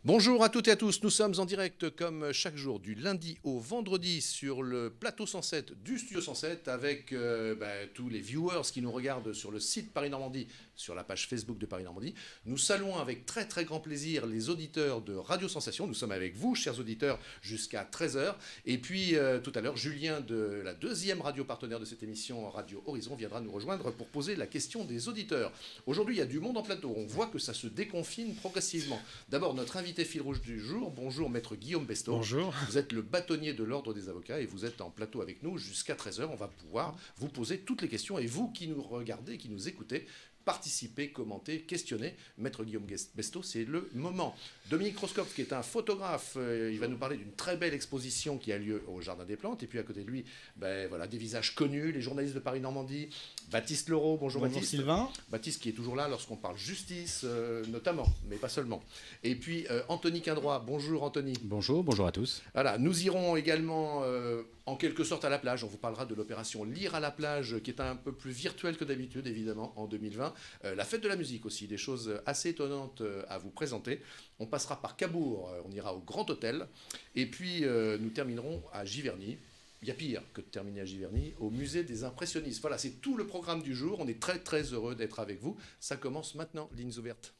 Bonjour à toutes et à tous, nous sommes en direct comme chaque jour du lundi au vendredi sur le plateau 107 du Studio 107 avec tous les viewers qui nous regardent sur le site Paris Normandie, sur la page Facebook de Paris Normandie. Nous saluons avec très très grand plaisir les auditeurs de Radio Sensation. Nous sommes avec vous, chers auditeurs, jusqu'à 13h. Et puis tout à l'heure, Julien de la deuxième radio partenaire de cette émission, Radio Horizon, viendra nous rejoindre pour poser la question des auditeurs. Aujourd'hui, il y a du monde en plateau. On voit que ça se déconfine progressivement. D'abord, notre invité fil rouge du jour. Bonjour, maître Guillaume Besto. Bonjour. Vous êtes le bâtonnier de l'Ordre des avocats et vous êtes en plateau avec nous jusqu'à 13h. On va pouvoir vous poser toutes les questions. Et vous qui nous regardez, qui nous écoutez, participer, commenter, questionner. Maître Guillaume Besto, c'est le moment. Dominique Roscoff, qui est un photographe, il va nous parler d'une très belle exposition qui a lieu au Jardin des Plantes. Et puis à côté de lui, des visages connus, les journalistes de Paris Normandie. Baptiste Leroux, bonjour Baptiste. Sylvain. Baptiste qui est toujours là lorsqu'on parle justice, notamment, mais pas seulement. Et puis Anthony Quindroy, bonjour Anthony. Bonjour, bonjour à tous. Voilà, nous irons également en quelque sorte à la plage. On vous parlera de l'opération Lire à la plage, qui est un peu plus virtuelle que d'habitude, évidemment, en 2020. La fête de la musique aussi, des choses assez étonnantes à vous présenter. On passera par Cabourg, on ira au Grand Hôtel. Et puis nous terminerons à Giverny. Il y a pire que de terminer à Giverny, au musée des impressionnistes. Voilà, c'est tout le programme du jour. On est très très heureux d'être avec vous. Ça commence maintenant, lignes ouvertes.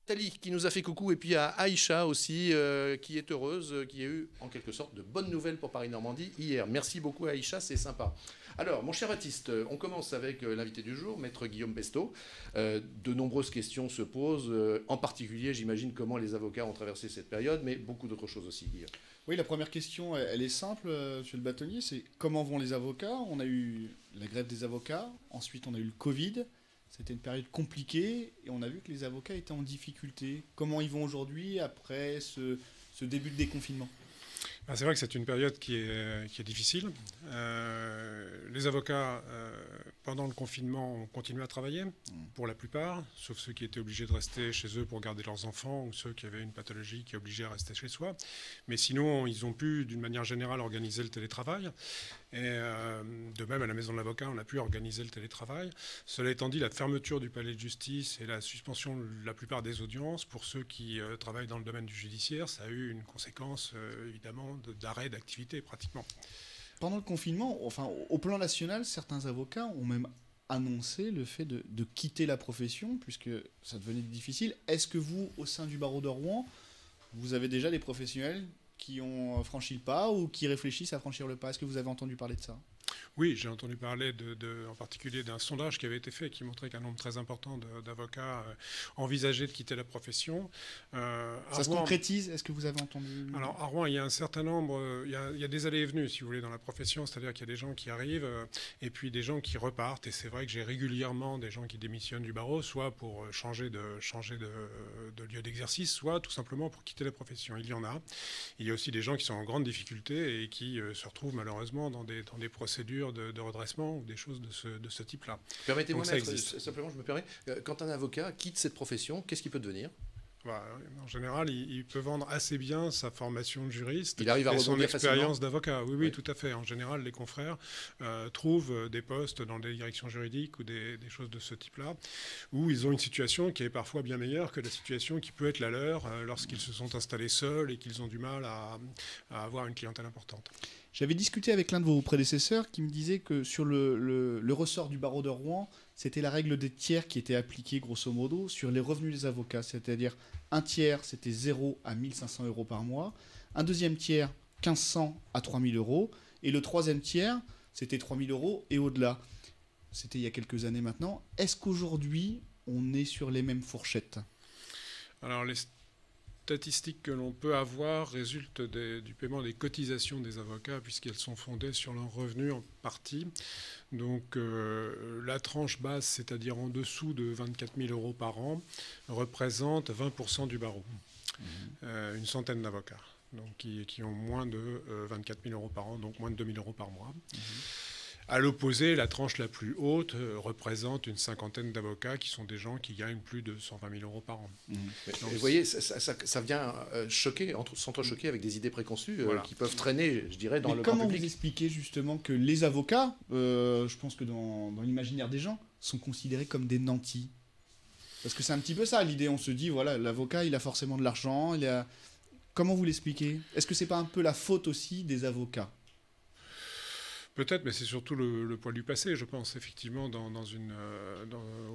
Nathalie qui nous a fait coucou et puis à Aïcha aussi qui est heureuse, qui a eu en quelque sorte de bonnes nouvelles pour Paris Normandie hier. Merci beaucoup Aïcha, c'est sympa. Alors mon cher Baptiste, on commence avec l'invité du jour, maître Guillaume Besto. De nombreuses questions se posent, en particulier j'imagine comment les avocats ont traversé cette période, mais beaucoup d'autres choses aussi Guillaume. Oui, la première question, elle est simple, monsieur le bâtonnier, c'est comment vont les avocats? On a eu la grève des avocats, ensuite on a eu le Covid. C'était une période compliquée et on a vu que les avocats étaient en difficulté. Comment ils vont aujourd'hui après ce début de déconfinement? C'est vrai que c'est une période qui est difficile. Les avocats, pendant le confinement, ont continué à travailler, pour la plupart, sauf ceux qui étaient obligés de rester chez eux pour garder leurs enfants ou ceux qui avaient une pathologie qui obligeait à rester chez soi. Mais sinon, ils ont pu, d'une manière générale, organiser le télétravail. Et de même, à la maison de l'avocat, on a pu organiser le télétravail. Cela étant dit, la fermeture du palais de justice et la suspension de la plupart des audiences, pour ceux qui travaillent dans le domaine du judiciaire, ça a eu une conséquence, évidemment, d'arrêt d'activité, pratiquement. Pendant le confinement, enfin, au plan national, certains avocats ont même annoncé le fait de quitter la profession, puisque ça devenait difficile. Est-ce que vous, au sein du barreau de Rouen, vous avez déjà des professionnels qui ont franchi le pas ou qui réfléchissent à franchir le pas? Est-ce que vous avez entendu parler de ça? Oui, j'ai entendu parler en particulier d'un sondage qui avait été fait qui montrait qu'un nombre très important d'avocats envisageaient de quitter la profession. Ça se concrétise? Est-ce que vous avez entendu? Alors à Rouen, il y a un certain nombre, il y a des allées et venues, si vous voulez, dans la profession, c'est-à-dire qu'il y a des gens qui arrivent et puis des gens qui repartent. Et c'est vrai que j'ai régulièrement des gens qui démissionnent du barreau, soit pour changer de lieu d'exercice, soit tout simplement pour quitter la profession. Il y en a. Il y a aussi des gens qui sont en grande difficulté et qui se retrouvent malheureusement dans des procédures de redressement ou des choses de ce type-là. Permettez-moi, maître, simplement, je me permets, quand un avocat quitte cette profession, qu'est-ce qu'il peut devenir? En général, il peut vendre assez bien sa formation de juriste et son expérience d'avocat. Oui, tout à fait. En général, les confrères trouvent des postes dans des directions juridiques ou des choses de ce type-là, où ils ont une situation qui est parfois bien meilleure que la situation qui peut être la leur lorsqu'ils se sont installés seuls et qu'ils ont du mal à avoir une clientèle importante. J'avais discuté avec l'un de vos prédécesseurs qui me disait que sur le ressort du barreau de Rouen, c'était la règle des tiers qui était appliquée grosso modo sur les revenus des avocats. C'est-à-dire un tiers, c'était 0 à 1 500 euros par mois. Un deuxième tiers, 1 500 à 3 000 euros. Et le troisième tiers, c'était 3 000 euros et au-delà. C'était il y a quelques années maintenant. Est-ce qu'aujourd'hui, on est sur les mêmes fourchettes? Alors, les statistiques que l'on peut avoir résultent du paiement des cotisations des avocats puisqu'elles sont fondées sur leurs revenus en partie. Donc la tranche basse, c'est-à-dire en dessous de 24 000 euros par an, représente 20% du barreau. Une centaine d'avocats donc, qui ont moins de 24 000 euros par an, donc moins de 2 000 euros par mois. À l'opposé, la tranche la plus haute représente une cinquantaine d'avocats qui sont des gens qui gagnent plus de 120 000 euros par an. Vous voyez, ça vient choquer, s'entrechoquer avec des idées préconçues qui peuvent traîner, je dirais, dans le grand public. Comment vous expliquez justement que les avocats, je pense que dans l'imaginaire des gens, sont considérés comme des nantis? Parce que c'est un petit peu ça l'idée, on se dit, voilà, l'avocat, il a forcément de l'argent, Comment vous l'expliquez? Est-ce que c'est pas un peu la faute aussi des avocats? Peut-être, mais c'est surtout le poil du passé, je pense. Effectivement,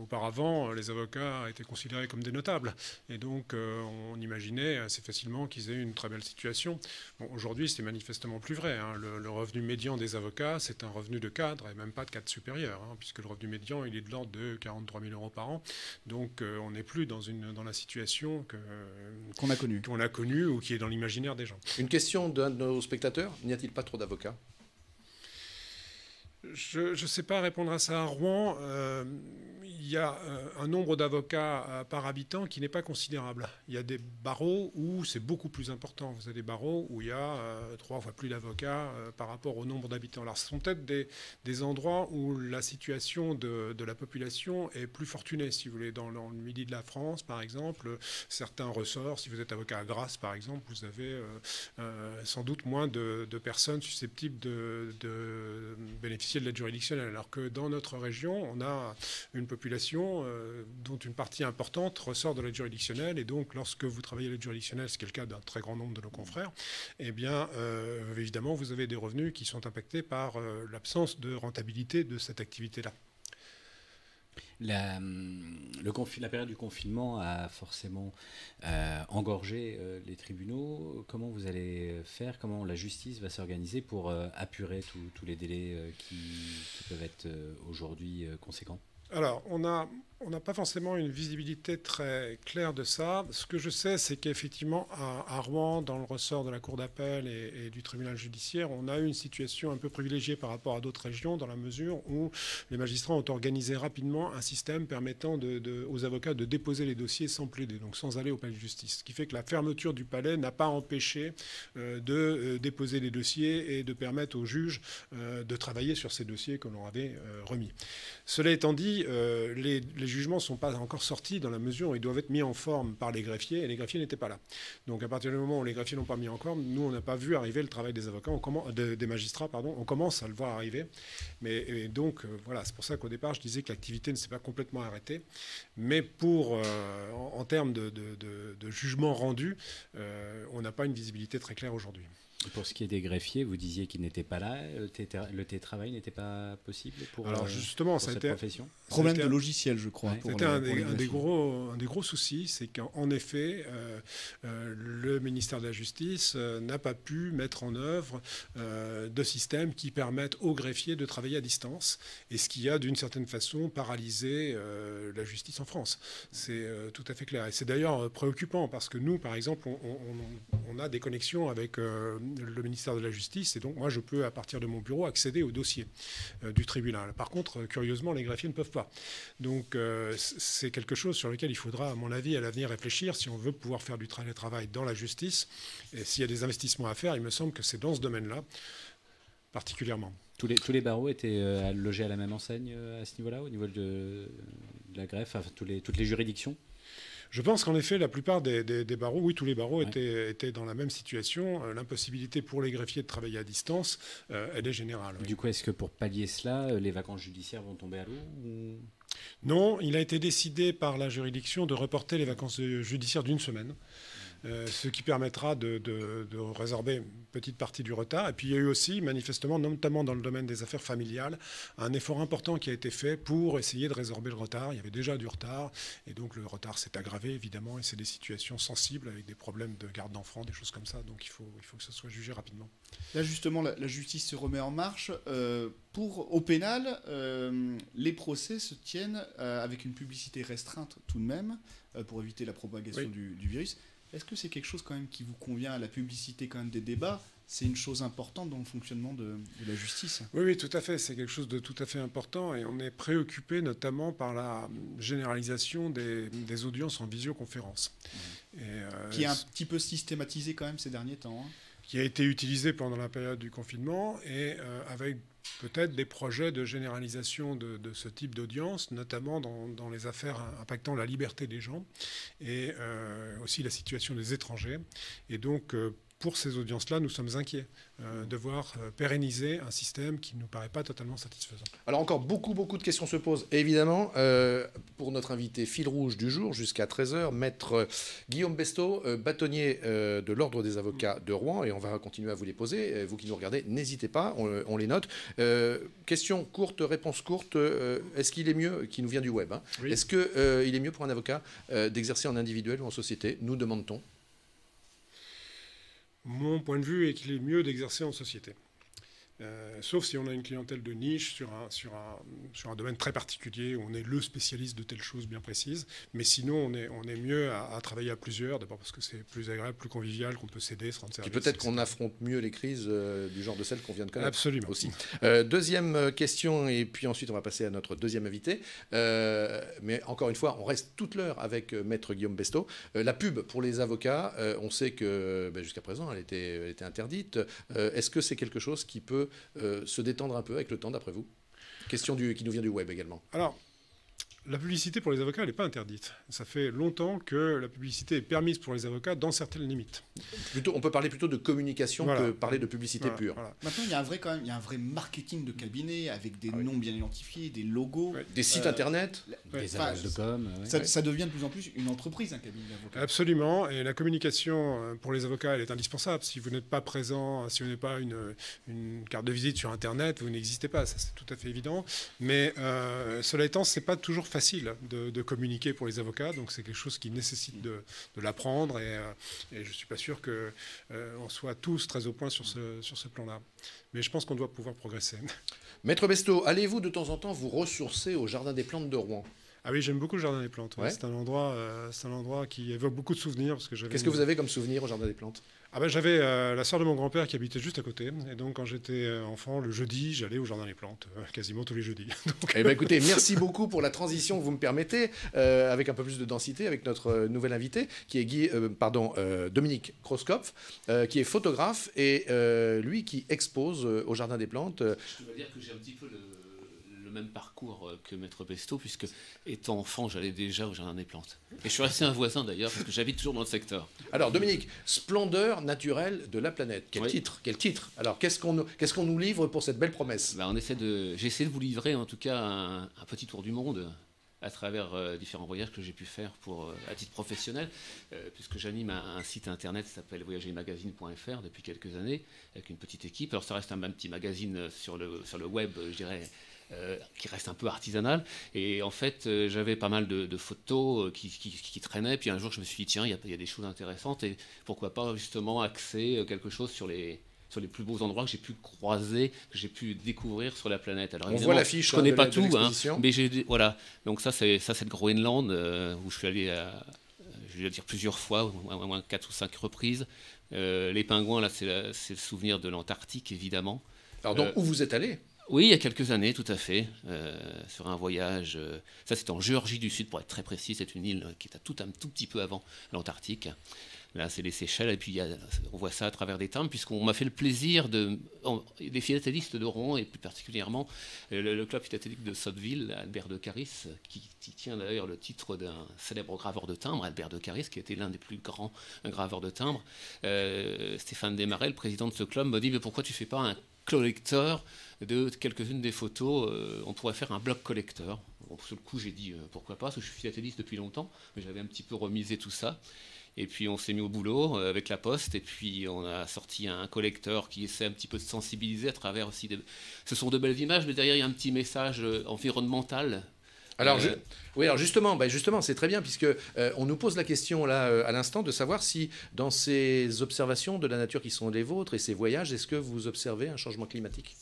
auparavant, les avocats étaient considérés comme des notables. Et donc, on imaginait assez facilement qu'ils aient une très belle situation. Bon, aujourd'hui, c'est manifestement plus vrai. Hein. Le revenu médian des avocats, c'est un revenu de cadre, et même pas de cadre supérieur, hein, puisque le revenu médian, il est de l'ordre de 43 000 euros par an. Donc, on n'est plus dans la situation qu'on a connue ou qui est dans l'imaginaire des gens. Une question d'un de nos spectateurs, n'y a-t-il pas trop d'avocats ? Je ne sais pas répondre à ça. À Rouen, il y a un nombre d'avocats par habitant qui n'est pas considérable. Il y a des barreaux où c'est beaucoup plus important. Vous avez des barreaux où il y a 3 fois plus d'avocats par rapport au nombre d'habitants. Alors, ce sont peut-être des endroits où la situation de la population est plus fortunée. Si vous voulez, dans le midi de la France, par exemple, certains ressorts, si vous êtes avocat à Grasse, par exemple, vous avez sans doute moins de personnes susceptibles de bénéficier de l'aide juridictionnelle, alors que dans notre région, on a une population dont une partie importante ressort de l'aide juridictionnelle, et donc lorsque vous travaillez à l'aide juridictionnelle, ce qui est le cas d'un très grand nombre de nos confrères, eh bien, évidemment, vous avez des revenus qui sont impactés par l'absence de rentabilité de cette activité-là. La période du confinement a forcément engorgé les tribunaux. Comment vous allez faire? Comment la justice va s'organiser pour apurer tous les délais qui peuvent être aujourd'hui conséquents? Alors, on n'a pas forcément une visibilité très claire de ça. Ce que je sais, c'est qu'effectivement, à Rouen, dans le ressort de la Cour d'appel et du tribunal judiciaire, on a eu une situation un peu privilégiée par rapport à d'autres régions, dans la mesure où les magistrats ont organisé rapidement un système permettant aux avocats de déposer les dossiers sans plaider, donc sans aller au palais de justice. Ce qui fait que la fermeture du palais n'a pas empêché de déposer les dossiers et de permettre aux juges de travailler sur ces dossiers que l'on avait remis. Cela étant dit, les jugements ne sont pas encore sortis dans la mesure où ils doivent être mis en forme par les greffiers, et les greffiers n'étaient pas là. Donc à partir du moment où les greffiers n'ont pas mis en forme, nous, on n'a pas vu arriver le travail des avocats, des magistrats, on commence à le voir arriver. Mais donc, voilà, c'est pour ça qu'au départ, je disais que l'activité ne s'est pas complètement arrêtée. Mais en termes de jugement rendu, on n'a pas une visibilité très claire aujourd'hui. Pour ce qui est des greffiers, vous disiez qu'ils n'étaient pas là. Le télétravail n'était pas possible pour cette profession. Problème de logiciel, je crois. Ouais. C'était un des gros soucis, c'est qu'en effet, le ministère de la Justice n'a pas pu mettre en œuvre de systèmes qui permettent aux greffiers de travailler à distance, et ce qui a d'une certaine façon paralysé la justice en France. C'est tout à fait clair. Et c'est d'ailleurs préoccupant parce que nous, par exemple, on a des connexions avec le ministère de la Justice, et donc moi je peux à partir de mon bureau accéder au dossier du tribunal. Par contre, curieusement, les greffiers ne peuvent pas. Donc c'est quelque chose sur lequel il faudra, à mon avis, à l'avenir réfléchir si on veut pouvoir faire du télétravail dans la justice. Et s'il y a des investissements à faire, il me semble que c'est dans ce domaine-là particulièrement. Tous les barreaux étaient logés à la même enseigne à ce niveau-là, au niveau de la greffe, enfin, toutes les juridictions? Je pense qu'en effet, la plupart des barreaux, oui, tous les barreaux étaient dans la même situation. L'impossibilité pour les greffiers de travailler à distance, elle est générale. Oui. Du coup, est-ce que pour pallier cela, les vacances judiciaires vont tomber à l'eau ou... Non, il a été décidé par la juridiction de reporter les vacances judiciaires d'une semaine. Ce qui permettra de résorber une petite partie du retard. Et puis il y a eu aussi, manifestement, notamment dans le domaine des affaires familiales, un effort important qui a été fait pour essayer de résorber le retard. Il y avait déjà du retard, et donc le retard s'est aggravé, évidemment, et c'est des situations sensibles avec des problèmes de garde d'enfants, des choses comme ça. Donc il faut que ça soit jugé rapidement. Là, justement, la justice se remet en marche. Au pénal, les procès se tiennent avec une publicité restreinte tout de même, pour éviter la propagation du virus. Est-ce que c'est quelque chose quand même qui vous convient à la publicité quand même des débats? C'est une chose importante dans le fonctionnement de la justice. Oui, tout à fait. C'est quelque chose de tout à fait important, et on est préoccupé notamment par la généralisation des audiences en visioconférence. Qui est un petit peu systématisée quand même ces derniers temps. qui a été utilisé pendant la période du confinement et avec peut-être des projets de généralisation de ce type d'audience, notamment dans les affaires impactant la liberté des gens et aussi la situation des étrangers. Et donc, pour ces audiences-là, nous sommes inquiets de voir pérenniser un système qui ne nous paraît pas totalement satisfaisant. Alors encore beaucoup de questions se posent. Et évidemment, pour notre invité fil rouge du jour, jusqu'à 13h, maître Guillaume Besto, bâtonnier de l'Ordre des avocats de Rouen, et on va continuer à vous les poser. Vous qui nous regardez, n'hésitez pas, on les note. Question courte, réponse courte. Est-ce qu'il est mieux, qui nous vient du web, hein, Oui. est-ce qu'il est mieux pour un avocat d'exercer en individuel ou en société? Nous demande-t-on. Mon point de vue est qu'il est mieux d'exercer en société. Sauf si on a une clientèle de niche sur un domaine très particulier où on est le spécialiste de telle chose bien précise. Mais sinon, on est mieux à travailler à plusieurs, d'abord parce que c'est plus agréable, plus convivial, qu'on peut s'aider, se rendre service. Puis peut-être qu'on affronte mieux les crises du genre de celles qu'on vient de connaître. Absolument. Aussi. Deuxième question, et puis ensuite on va passer à notre deuxième invité. Mais encore une fois, on reste toute l'heure avec maître Guillaume Besto. La pub pour les avocats, on sait que jusqu'à présent, elle était interdite. Est-ce que c'est quelque chose qui peut se détendre un peu avec le temps, d'après vous? Question qui nous vient du web également. Alors, la publicité pour les avocats, elle n'est pas interdite. Ça fait longtemps que la publicité est permise pour les avocats dans certaines limites. On peut parler plutôt de communication que parler de publicité pure. Voilà. Maintenant, il y a un vrai marketing de cabinet avec des noms bien identifiés, des logos. Ouais. Des sites internet. Des agences de com. Ça devient de plus en plus une entreprise, un cabinet d'avocats. Absolument. Et la communication pour les avocats, elle est indispensable. Si vous n'êtes pas présent, si vous n'avez pas une carte de visite sur Internet, vous n'existez pas. Ça, c'est tout à fait évident. Mais cela étant, ce n'est pas toujours facile de communiquer pour les avocats. Donc, c'est quelque chose qui nécessite de l'apprendre. Et je ne suis pas sûr qu'on soit tous très au point sur ce plan-là. Mais je pense qu'on doit pouvoir progresser. Maître Besto, allez-vous de temps en temps vous ressourcer au Jardin des Plantes de Rouen? Ah oui, j'aime beaucoup le Jardin des Plantes. Ouais. C'est un endroit qui évoque beaucoup de souvenirs. Qu'est-ce que vous avez comme souvenir au Jardin des Plantes? J'avais la sœur de mon grand-père qui habitait juste à côté. Et donc, quand j'étais enfant, le jeudi, j'allais au Jardin des Plantes, quasiment tous les jeudis. Donc... écoutez, merci beaucoup pour la transition que vous me permettez, avec un peu plus de densité, avec notre nouvel invité, qui est Dominique Kroskopf, qui est photographe, et lui qui expose au Jardin des Plantes. Je dois dire que j'ai un petit peu le même parcours que Maître Besto, puisque étant enfant, j'allais déjà au Jardin des Plantes. Et je suis resté un voisin d'ailleurs, parce que j'habite toujours dans le secteur. Alors Dominique, splendeur naturelle de la planète. Quel titre. Alors qu'est-ce qu'on nous livre pour cette belle promesse? J'ai essayé de vous livrer en tout cas un petit tour du monde à travers différents voyages que j'ai pu faire à titre professionnel, puisque j'anime un site internet qui s'appelle voyagermagazine.fr depuis quelques années, avec une petite équipe. Alors ça reste un petit magazine sur le web, je dirais, qui reste un peu artisanal. Et en fait, j'avais pas mal de photos qui traînaient. Puis un jour, je me suis dit, tiens, il y a des choses intéressantes. Et pourquoi pas justement axer quelque chose sur les plus beaux endroits que j'ai pu croiser, que j'ai pu découvrir sur la planète. Alors, on voit l'affiche. Je ne connais pas tout, mais voilà. Donc ça, c'est le Groenland, où je suis allé je vais dire plusieurs fois, au moins 4 ou 5 reprises. Les pingouins, là, c'est le souvenir de l'Antarctique, évidemment. Alors donc, où vous êtes allé? Oui, il y a quelques années, tout à fait, sur un voyage. Ça, c'était en Géorgie du Sud, pour être très précis. C'est une île qui est un tout petit peu avant l'Antarctique. Là, c'est les Seychelles, et puis on voit ça à travers des timbres, puisqu'on m'a fait le plaisir des philatélistes de Rouen, et plus particulièrement le club philatélique de Sotteville, Albert de Caris, qui tient d'ailleurs le titre d'un célèbre graveur de timbres, Albert de Caris, qui était l'un des plus grands graveurs de timbres. Stéphane Desmarais, le président de ce club, m'a dit, mais pourquoi tu ne fais pas un collecteur de quelques-unes des photos? On pourrait faire un bloc collecteur. Bon, sur le coup, j'ai dit, pourquoi pas, parce que je suis philatéliste depuis longtemps, mais j'avais un petit peu remisé tout ça. Et puis on s'est mis au boulot avec la Poste, et puis on a sorti un collecteur qui essaie un petit peu de sensibiliser à travers aussi ce sont de belles images, mais derrière il y a un petit message environnemental. Alors, justement, c'est très bien, puisque on nous pose la question là à l'instant de savoir si dans ces observations de la nature qui sont les vôtres et ces voyages, est-ce que vous observez un changement climatique?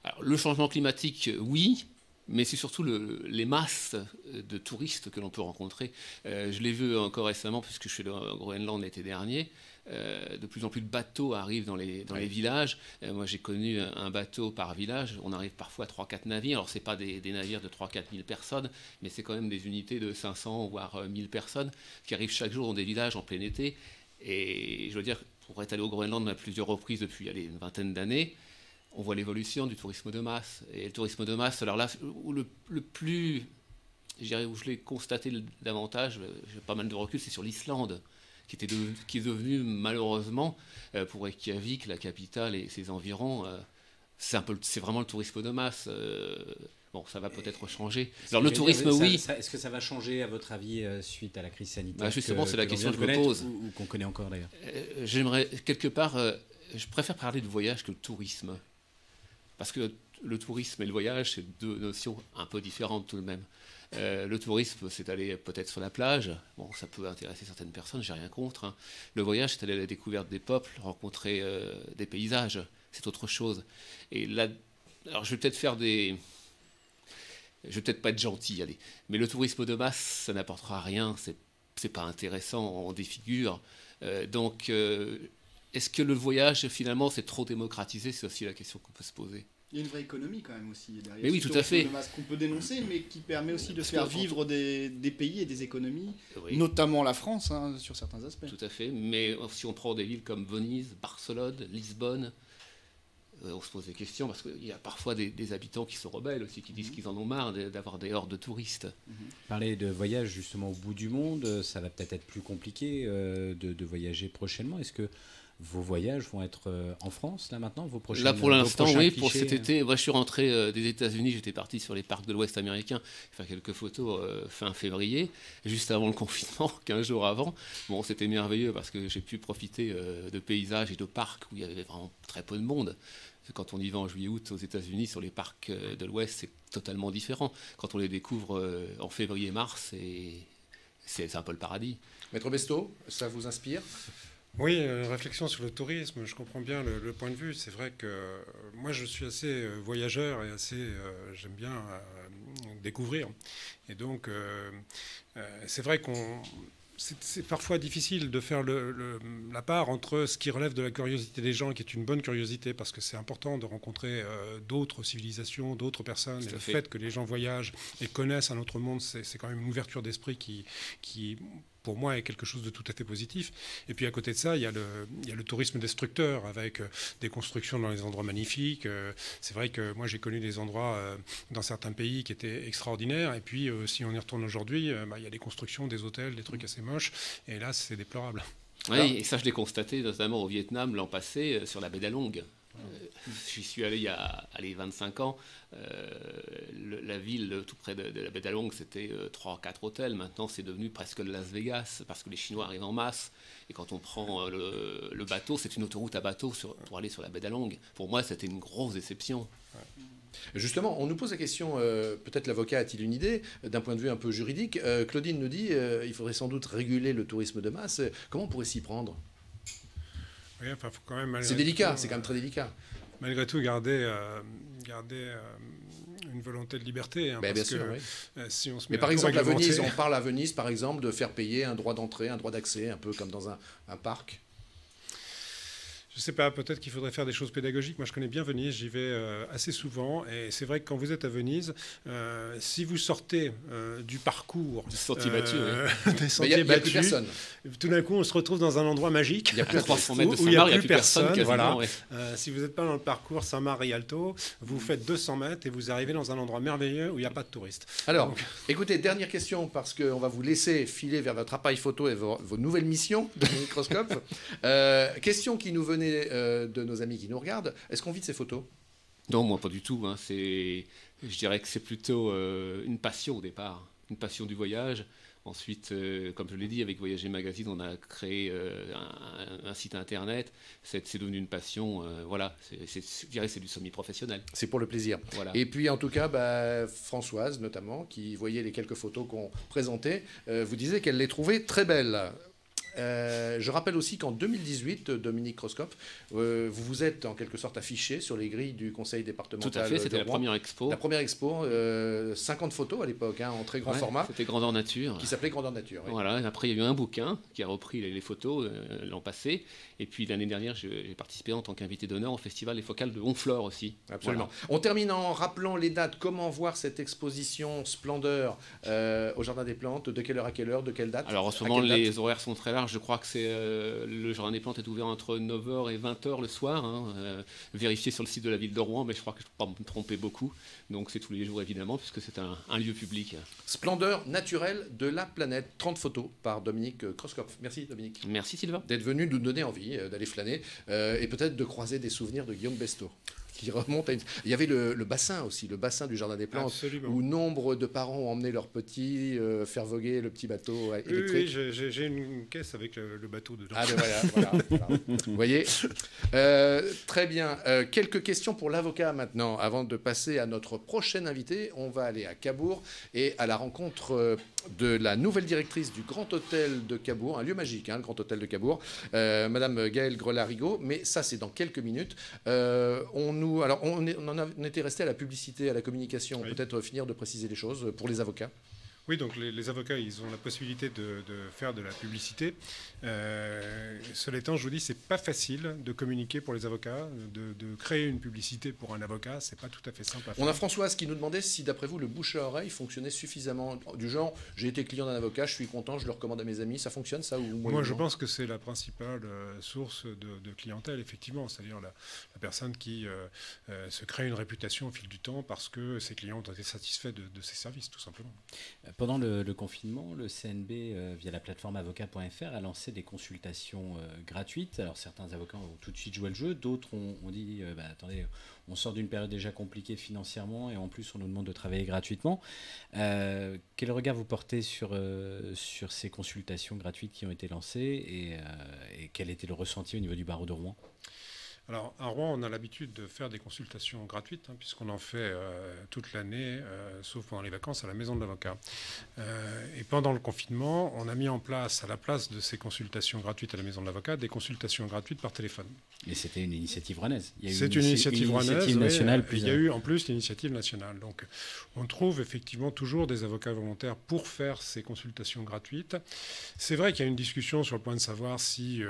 Alors, le changement climatique, oui. Mais c'est surtout les masses de touristes que l'on peut rencontrer. Je l'ai vu encore récemment, puisque je suis au Groenland l'été dernier. De plus en plus de bateaux arrivent dans les villages. Moi, j'ai connu un bateau par village. On arrive parfois à 3-4 navires. Alors, ce n'est pas des navires de 3-4 000 personnes, mais c'est quand même des unités de 500, voire 1000 personnes qui arrivent chaque jour dans des villages en plein été. Et je veux dire, pour être allé au Groenland à plusieurs reprises depuis une vingtaine d'années, on voit l'évolution du tourisme de masse. Et le tourisme de masse, alors là, où le plus, je dirais, où je l'ai constaté davantage, j'ai pas mal de recul, c'est sur l'Islande, qui est devenue malheureusement, pour Reykjavik, la capitale et ses environs, c'est vraiment le tourisme de masse. Bon, ça va peut-être changer. Alors le tourisme, oui. Est-ce que ça va changer, à votre avis, suite à la crise sanitaire? Justement, c'est la question que je me pose. Ou qu'on connaît encore d'ailleurs. J'aimerais, quelque part, je préfère parler de voyage que de tourisme. Parce que le tourisme et le voyage, c'est deux notions un peu différentes tout de même. Le tourisme, c'est aller peut-être sur la plage. Bon, ça peut intéresser certaines personnes, j'ai rien contre. Hein. Le voyage, c'est aller à la découverte des peuples, rencontrer des paysages. C'est autre chose. Et là, alors je vais peut-être je vais peut-être pas être gentil, allez. Mais le tourisme de masse, ça n'apportera rien. C'est pas intéressant, on défigure. Donc, est-ce que le voyage, finalement, c'est trop démocratisé? C'est aussi la question qu'on peut se poser. Il y a une vraie économie quand même aussi derrière. Mais oui, tout à fait. Qu'on peut dénoncer, mais qui permet aussi de faire vivre des pays et des économies, oui. Notamment la France, hein, sur certains aspects. Tout à fait. Mais si on prend des villes comme Venise, Barcelone, Lisbonne, on se pose des questions parce qu'il y a parfois des habitants qui sont rebelles aussi, qui disent qu'ils en ont marre d'avoir des hordes de touristes. Parler de voyage justement au bout du monde, ça va peut-être être plus compliqué de voyager prochainement. Est-ce que vos voyages vont être en France là maintenant, vos prochains? Là pour l'instant, oui. Pour cet été, moi je suis rentré des États-Unis. J'étais parti sur les parcs de l'Ouest américain faire quelques photos fin février, juste avant le confinement, 15 jours avant. Bon, c'était merveilleux parce que j'ai pu profiter de paysages et de parcs où il y avait vraiment très peu de monde. Quand on y va en juillet-août aux États-Unis sur les parcs de l'Ouest, c'est totalement différent. Quand on les découvre en février-mars, c'est un peu le paradis. Maître Besto, ça vous inspire? Oui, réflexion sur le tourisme, je comprends bien le point de vue. C'est vrai que moi je suis assez voyageur et j'aime bien découvrir. Et donc c'est vrai c'est parfois difficile de faire la part entre ce qui relève de la curiosité des gens, qui est une bonne curiosité, parce que c'est important de rencontrer d'autres civilisations, d'autres personnes. Et le fait que les gens voyagent et connaissent un autre monde, c'est quand même une ouverture d'esprit qui pour moi, est quelque chose de tout à fait positif. Et puis à côté de ça, il y a le tourisme destructeur, avec des constructions dans les endroits magnifiques. C'est vrai que moi, j'ai connu des endroits dans certains pays qui étaient extraordinaires. Et puis, si on y retourne aujourd'hui, il y a des constructions, des hôtels, des trucs assez moches. Et là, c'est déplorable. Oui, et ça, je l'ai constaté notamment au Vietnam l'an passé, sur la baie d'Along. J'y suis allé il y a 25 ans. La ville tout près de la baie d'Along, c'était 3-4 hôtels. Maintenant, c'est devenu presque Las Vegas parce que les Chinois arrivent en masse. Et quand on prend le bateau, c'est une autoroute à bateau pour aller sur la baie d'Along. Pour moi, c'était une grosse déception. Justement, on nous pose la question, peut-être l'avocat a-t-il une idée, d'un point de vue un peu juridique. Claudine nous dit il faudrait sans doute réguler le tourisme de masse. Comment on pourrait s'y prendre? Oui, enfin, faut quand même, c'est délicat, c'est quand même très délicat. Malgré tout, garder une volonté de liberté. Hein, bien parce sûr, que, oui. Si on se mais par exemple, à Venise, on parle à Venise, par exemple, de faire payer un droit d'entrée, un droit d'accès, un peu comme dans un parc. Je ne sais pas, peut-être qu'il faudrait faire des choses pédagogiques. Moi, je connais bien Venise, j'y vais assez souvent. Et c'est vrai que quand vous êtes à Venise, si vous sortez du parcours des sentiers battus, il n'y a plus personne. Tout d'un coup, on se retrouve dans un endroit magique. Il y a plus de 300 mètres de où il n'y a plus personne. Voilà. Si vous n'êtes pas dans le parcours Saint-Marc-Rialto, vous faites 200 mètres et vous arrivez dans un endroit merveilleux où il n'y a pas de touristes. Alors, écoutez, dernière question, parce qu'on va vous laisser filer vers votre appareil photo et vos nouvelles missions de microscope. Question qui nous venait de nos amis qui nous regardent. Est-ce qu'on vit de ces photos? Non, moi pas du tout. Hein. Je dirais que c'est plutôt une passion au départ, une passion du voyage. Ensuite, comme je l'ai dit, avec Voyager Magazine, on a créé un site internet. C'est devenu une passion. Voilà, je dirais que c'est du semi-professionnel. C'est pour le plaisir. Voilà. Et puis, en tout cas, Françoise, notamment, qui voyait les quelques photos qu'on présentait, vous disait qu'elle les trouvait très belles. Je rappelle aussi qu'en 2018, Dominique Croscope, vous vous êtes en quelque sorte affiché sur les grilles du conseil départemental. Tout à fait, c'était la première expo. La première expo, 50 photos à l'époque, en très grand format. C'était Grandeur Nature. Qui s'appelait Grandeur Nature. Oui. Voilà, après il y a eu un bouquin qui a repris les photos l'an passé. Et puis l'année dernière, j'ai participé en tant qu'invité d'honneur au Festival Les Focales de Honfleur aussi. Absolument. Voilà. On termine en rappelant les dates. Comment voir cette exposition Splendeur au Jardin des Plantes? De quelle heure à quelle heure? De quelle date? Alors en ce moment, les horaires sont très larges. soir, je crois que le Jardin des Plantes est ouvert entre 9h et 20h le soir. Vérifiez sur le site de la ville de Rouen, mais je crois que je ne peux pas me tromper beaucoup. Donc c'est tous les jours évidemment, puisque c'est un lieu public. Splendeur naturelle de la planète. 30 photos par Dominique Krauskopf. Merci Dominique. Merci Sylvain. D'être venu nous donner envie d'aller flâner et peut-être de croiser des souvenirs de Guillaume Besto. Qui remonte à Il y avait le bassin aussi, le bassin du Jardin des Plantes, Absolument. où nombre de parents ont emmené leurs petits faire voguer le petit bateau électrique. Oui, j'ai une caisse avec le bateau dedans. Ah ben voilà. Vous voyez. Très bien. Quelques questions pour l'avocat maintenant. Avant de passer à notre prochain invité, on va aller à Cabourg et à la rencontre de la nouvelle directrice du Grand Hôtel de Cabourg, un lieu magique, le Grand Hôtel de Cabourg, Madame Gaëlle Grelarigot. Mais ça, c'est dans quelques minutes. On était resté à la publicité, à la communication. Oui. Peut-être finir de préciser les choses pour les avocats. Oui, donc les avocats, ils ont la possibilité de faire de la publicité. Cela étant, je vous dis, c'est pas facile de communiquer pour les avocats, de créer une publicité pour un avocat, c'est pas tout à fait simple à faire. On a Françoise qui nous demandait si, d'après vous, le bouche à oreille fonctionnait suffisamment. Du genre, j'ai été client d'un avocat, je suis content, je le recommande à mes amis. Ça fonctionne, ça ou Moi, je pense que c'est la principale source de clientèle, effectivement. C'est-à-dire la personne qui se crée une réputation au fil du temps parce que ses clients ont été satisfaits de ses services, tout simplement. Pendant le confinement, le CNB, via la plateforme avocat.fr, a lancé des consultations gratuites. Alors certains avocats ont tout de suite joué le jeu, d'autres ont dit attendez, on sort d'une période déjà compliquée financièrement et en plus on nous demande de travailler gratuitement. Quel regard vous portez sur ces consultations gratuites qui ont été lancées et quel était le ressenti au niveau du barreau de Rouen ? Alors, à Rouen, on a l'habitude de faire des consultations gratuites, puisqu'on en fait toute l'année, sauf pendant les vacances, à la maison de l'avocat. Et pendant le confinement, on a mis en place, à la place de ces consultations gratuites à la maison de l'avocat, des consultations gratuites par téléphone. Et c'était une initiative rennaise. C'est une initiative rennaise, nationale. Il y a eu en plus l'initiative nationale. Donc, on trouve effectivement toujours des avocats volontaires pour faire ces consultations gratuites. C'est vrai qu'il y a une discussion sur le point de savoir si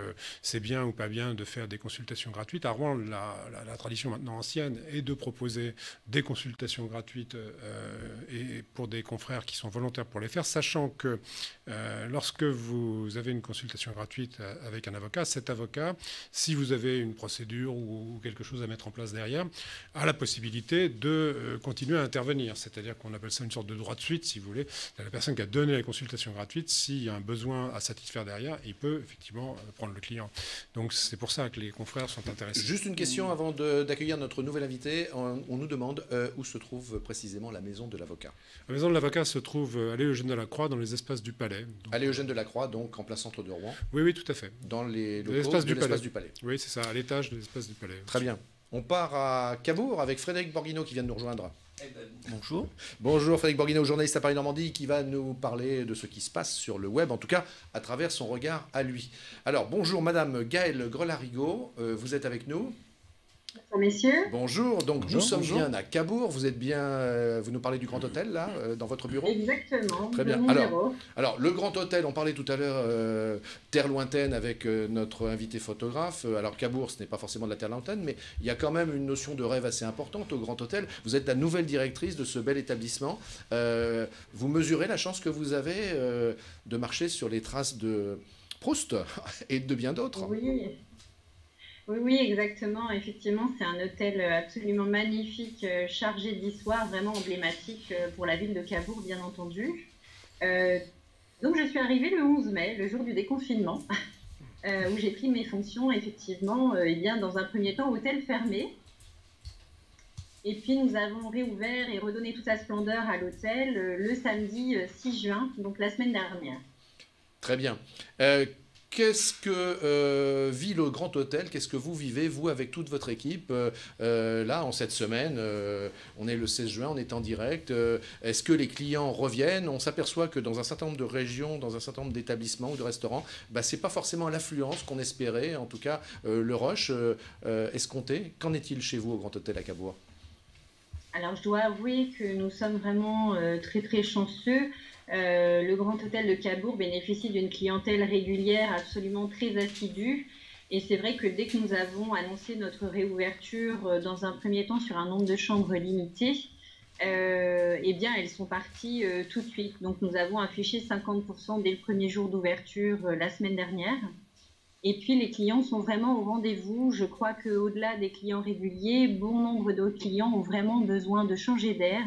c'est bien ou pas bien de faire des consultations gratuites. À Rouen, la tradition maintenant ancienne est de proposer des consultations gratuites et pour des confrères qui sont volontaires pour les faire, sachant que lorsque vous avez une consultation gratuite avec un avocat, cet avocat, si vous avez une procédure ou quelque chose à mettre en place derrière, a la possibilité de continuer à intervenir. C'est-à-dire qu'on appelle ça une sorte de droit de suite, si vous voulez. La personne qui a donné la consultation gratuite, s'il y a un besoin à satisfaire derrière, il peut effectivement prendre le client. Donc c'est pour ça que les confrères sont intéressés. Juste une question avant d'accueillir notre nouvel invité. On nous demande où se trouve précisément la maison de l'avocat. La maison de l'avocat se trouve à allée Eugène Delacroix, dans les espaces du Palais. Allée Eugène Delacroix, donc en plein centre de Rouen. Oui, tout à fait. Dans les locaux l'espace de l'espace du Palais. Oui, c'est ça, à l'étage de l'espace du Palais. Très bien. On part à Cabourg avec Frédéric Borguino qui vient de nous rejoindre. Bonjour. Bonjour Frédéric Borguino, journaliste à Paris Normandie, qui va nous parler de ce qui se passe sur le web, en tout cas à travers son regard à lui. Alors bonjour Madame Gaëlle Grelarigot, vous êtes avec nous. Bonjour messieurs. Bonjour, donc Bonjour, nous sommes bonjour. bien à Cabourg, vous êtes bien, vous nous parlez du Grand Hôtel là, dans votre bureau. Exactement. Très bien. Alors, le Grand Hôtel, on parlait tout à l'heure terre lointaine avec notre invité photographe. Alors, Cabourg, ce n'est pas forcément de la terre lointaine, mais il y a quand même une notion de rêve assez importante au Grand Hôtel. Vous êtes la nouvelle directrice de ce bel établissement. Vous mesurez la chance que vous avez de marcher sur les traces de Proust et de bien d'autres. Oui, exactement. Effectivement, c'est un hôtel absolument magnifique, chargé d'histoire, vraiment emblématique pour la ville de Cabourg, bien entendu. Donc, je suis arrivée le 11 mai, le jour du déconfinement, où j'ai pris mes fonctions, effectivement, dans un premier temps, hôtel fermé. Et puis, nous avons réouvert et redonné toute sa splendeur à l'hôtel le samedi 6 juin, donc la semaine dernière. Très bien. Qu'est-ce que vit le Grand Hôtel? Qu'est-ce que vous vivez, vous, avec toute votre équipe, là, en cette semaine? On est le 16 juin, on est en direct. Est-ce que les clients reviennent? On s'aperçoit que dans un certain nombre de régions, dans un certain nombre d'établissements ou de restaurants, ce n'est pas forcément l'affluence qu'on espérait, en tout cas le rush escompté. Qu'en est-il chez vous au Grand Hôtel à Cabourg? Alors, je dois avouer que nous sommes vraiment très, très chanceux. Le Grand Hôtel de Cabourg bénéficie d'une clientèle régulière absolument très assidue. Et c'est vrai que dès que nous avons annoncé notre réouverture dans un premier temps sur un nombre de chambres limité, eh bien, elles sont parties tout de suite. Donc, nous avons affiché 50% dès le premier jour d'ouverture la semaine dernière. Et puis, les clients sont vraiment au rendez-vous. Je crois qu'au-delà des clients réguliers, bon nombre d'autres clients ont vraiment besoin de changer d'air,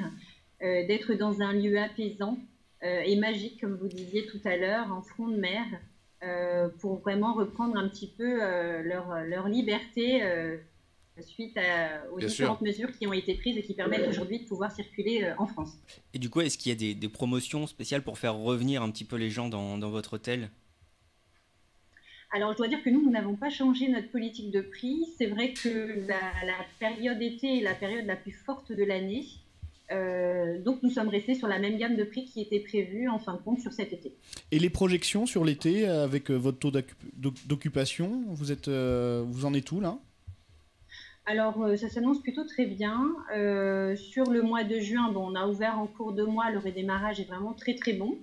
d'être dans un lieu apaisant et magique, comme vous disiez tout à l'heure, en front de mer, pour vraiment reprendre un petit peu leur liberté suite aux différentes mesures qui ont été prises et qui permettent aujourd'hui de pouvoir circuler en France. Et du coup, est-ce qu'il y a des promotions spéciales pour faire revenir un petit peu les gens dans votre hôtel ? Alors, je dois dire que nous n'avons pas changé notre politique de prix. C'est vrai que la période été est la période la plus forte de l'année. Donc, nous sommes restés sur la même gamme de prix qui était prévue en fin de compte sur cet été. Et les projections sur l'été avec votre taux d'occupation, vous en êtes où là ? Alors, ça s'annonce plutôt très bien. Sur le mois de juin, on a ouvert en cours de mois. Le redémarrage est vraiment très, très bon.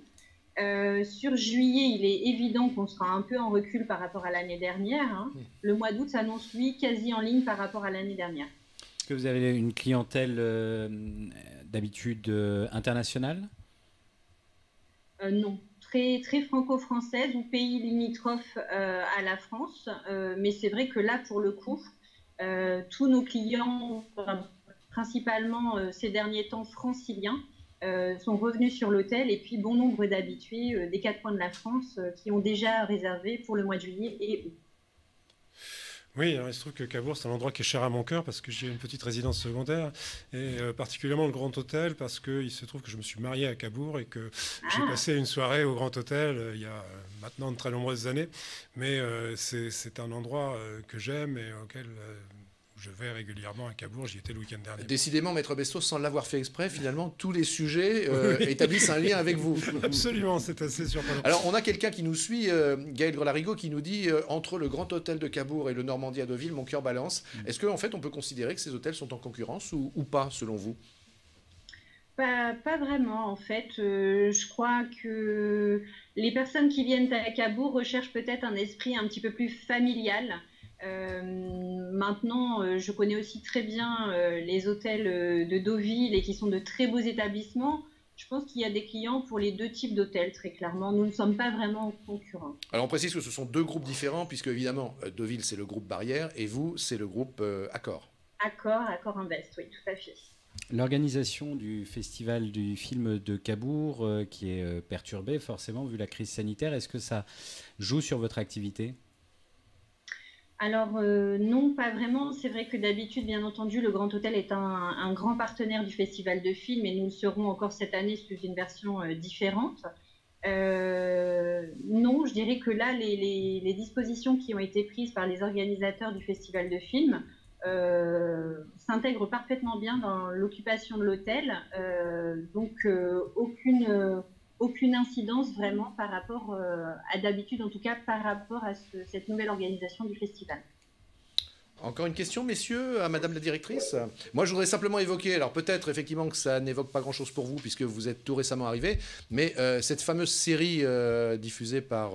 Sur juillet, il est évident qu'on sera un peu en recul par rapport à l'année dernière. Le mois d'août s'annonce, lui, quasi en ligne par rapport à l'année dernière. Est-ce que vous avez une clientèle d'habitude internationale ? Non. Très, très franco-française ou pays limitrophes à la France. Mais c'est vrai que là, pour le coup, tous nos clients, principalement ces derniers temps franciliens, sont revenus sur l'hôtel et puis bon nombre d'habitués des 4 coins de la France qui ont déjà réservé pour le mois de juillet et août. Oui, alors il se trouve que Cabourg, c'est un endroit qui est cher à mon cœur parce que j'ai une petite résidence secondaire et particulièrement le Grand Hôtel parce qu'il se trouve que je me suis marié à Cabourg et que j'ai passé une soirée au Grand Hôtel il y a maintenant de très nombreuses années. Mais c'est un endroit que j'aime et auquel je vais régulièrement à Cabourg. J'y étais le week-end dernier. Décidément, Maître Bestos, sans l'avoir fait exprès, finalement, tous les sujets établissent un lien avec vous. Absolument, c'est assez surprenant. Alors, on a quelqu'un qui nous suit, Gaël Grelarigo, qui nous dit entre le Grand Hôtel de Cabourg et le Normandie à Deauville, mon cœur balance. Est-ce qu'en fait, on peut considérer que ces hôtels sont en concurrence ou pas, selon vous ? Pas vraiment, en fait. Je crois que les personnes qui viennent à Cabourg recherchent peut-être un esprit un petit peu plus familial. Maintenant, je connais aussi très bien les hôtels de Deauville et qui sont de très beaux établissements. Je pense qu'il y a des clients pour les deux types d'hôtels, très clairement. Nous ne sommes pas vraiment concurrents. Alors, on précise que ce sont deux groupes différents, puisque évidemment, Deauville, c'est le groupe Barrière, et vous, c'est le groupe Accor. Accor Invest, oui, tout à fait. L'organisation du festival du film de Cabourg, qui est perturbée forcément vu la crise sanitaire, est-ce que ça joue sur votre activité ? Alors non, pas vraiment. C'est vrai que d'habitude, bien entendu, le Grand Hôtel est un grand partenaire du Festival de films et nous le serons encore cette année sous une version différente. Non, je dirais que là, les dispositions qui ont été prises par les organisateurs du Festival de films s'intègrent parfaitement bien dans l'occupation de l'hôtel. Donc aucune incidence vraiment par rapport à d'habitude, en tout cas par rapport à cette nouvelle organisation du festival. Encore une question, messieurs, à Madame la directrice. Moi, je voudrais simplement évoquer, alors peut-être effectivement que ça n'évoque pas grand-chose pour vous, puisque vous êtes tout récemment arrivé, mais cette fameuse série diffusée par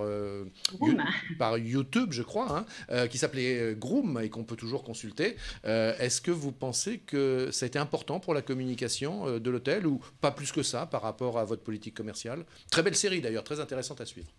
YouTube, je crois, qui s'appelait Groom et qu'on peut toujours consulter, est-ce que vous pensez que ça a été important pour la communication de l'hôtel ou pas plus que ça par rapport à votre politique commerciale ? Très belle série d'ailleurs, très intéressante à suivre.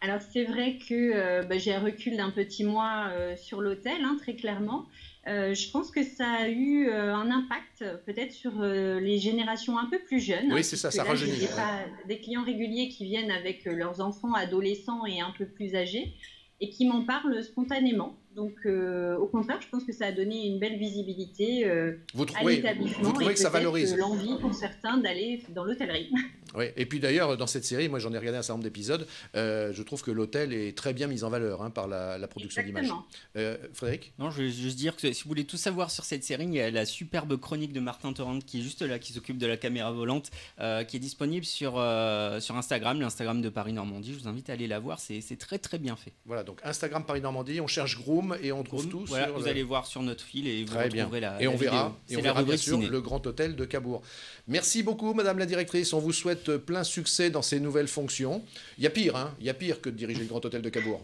Alors c'est vrai que j'ai un recul d'un petit mois sur l'hôtel, très clairement. Je pense que ça a eu un impact peut-être sur les générations un peu plus jeunes. Oui, c'est ça, ça rajeunit. Il n'y a pas des clients réguliers qui viennent avec leurs enfants, adolescents et un peu plus âgés et qui m'en parlent spontanément. Donc au contraire, je pense que ça a donné une belle visibilité à l'établissement. Vous trouvez que ça valorise l'envie pour certains d'aller dans l'hôtellerie. Oui, et puis d'ailleurs, dans cette série, moi j'en ai regardé un certain nombre d'épisodes, je trouve que l'hôtel est très bien mis en valeur par la production d'images. Frédéric ? Non, je veux juste dire que si vous voulez tout savoir sur cette série, il y a la superbe chronique de Martin Torrent qui est juste là, qui s'occupe de la caméra volante, qui est disponible sur Instagram, l'Instagram de Paris Normandie. Je vous invite à aller la voir, c'est très très bien fait. Voilà, donc Instagram Paris Normandie, on cherche Groom et on trouve tout. Voilà, vous allez voir sur notre fil et vous retrouverez la vidéo. Et on verra bien sûr ciné. le Grand Hôtel de Cabourg. Merci beaucoup, Madame la directrice. On vous souhaite plein succès dans ces nouvelles fonctions. Il y a pire, il y a pire que de diriger le Grand Hôtel de Cabourg.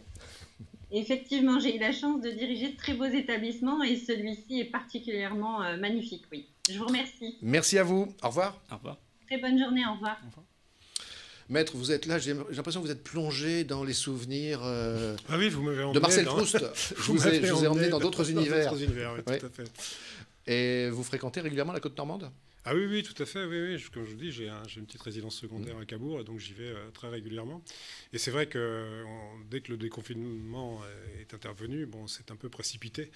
Effectivement, j'ai eu la chance de diriger de très beaux établissements et celui-ci est particulièrement magnifique, oui. Je vous remercie. Merci à vous. Au revoir. Au revoir. Très bonne journée, au revoir. Maître, vous êtes là, j'ai l'impression que vous êtes plongé dans les souvenirs Ah oui, vous m'avez emmené de Marcel Proust. Je vous ai emmené dans d'autres univers. Oui, Ouais. tout à fait. Et vous fréquentez régulièrement la côte normande? Ah oui, oui, tout à fait. Oui, oui. Comme je vous dis, j'ai une petite résidence secondaire à Cabourg, et donc j'y vais très régulièrement. Et c'est vrai que dès que le déconfinement est intervenu, bon, c'est un peu précipité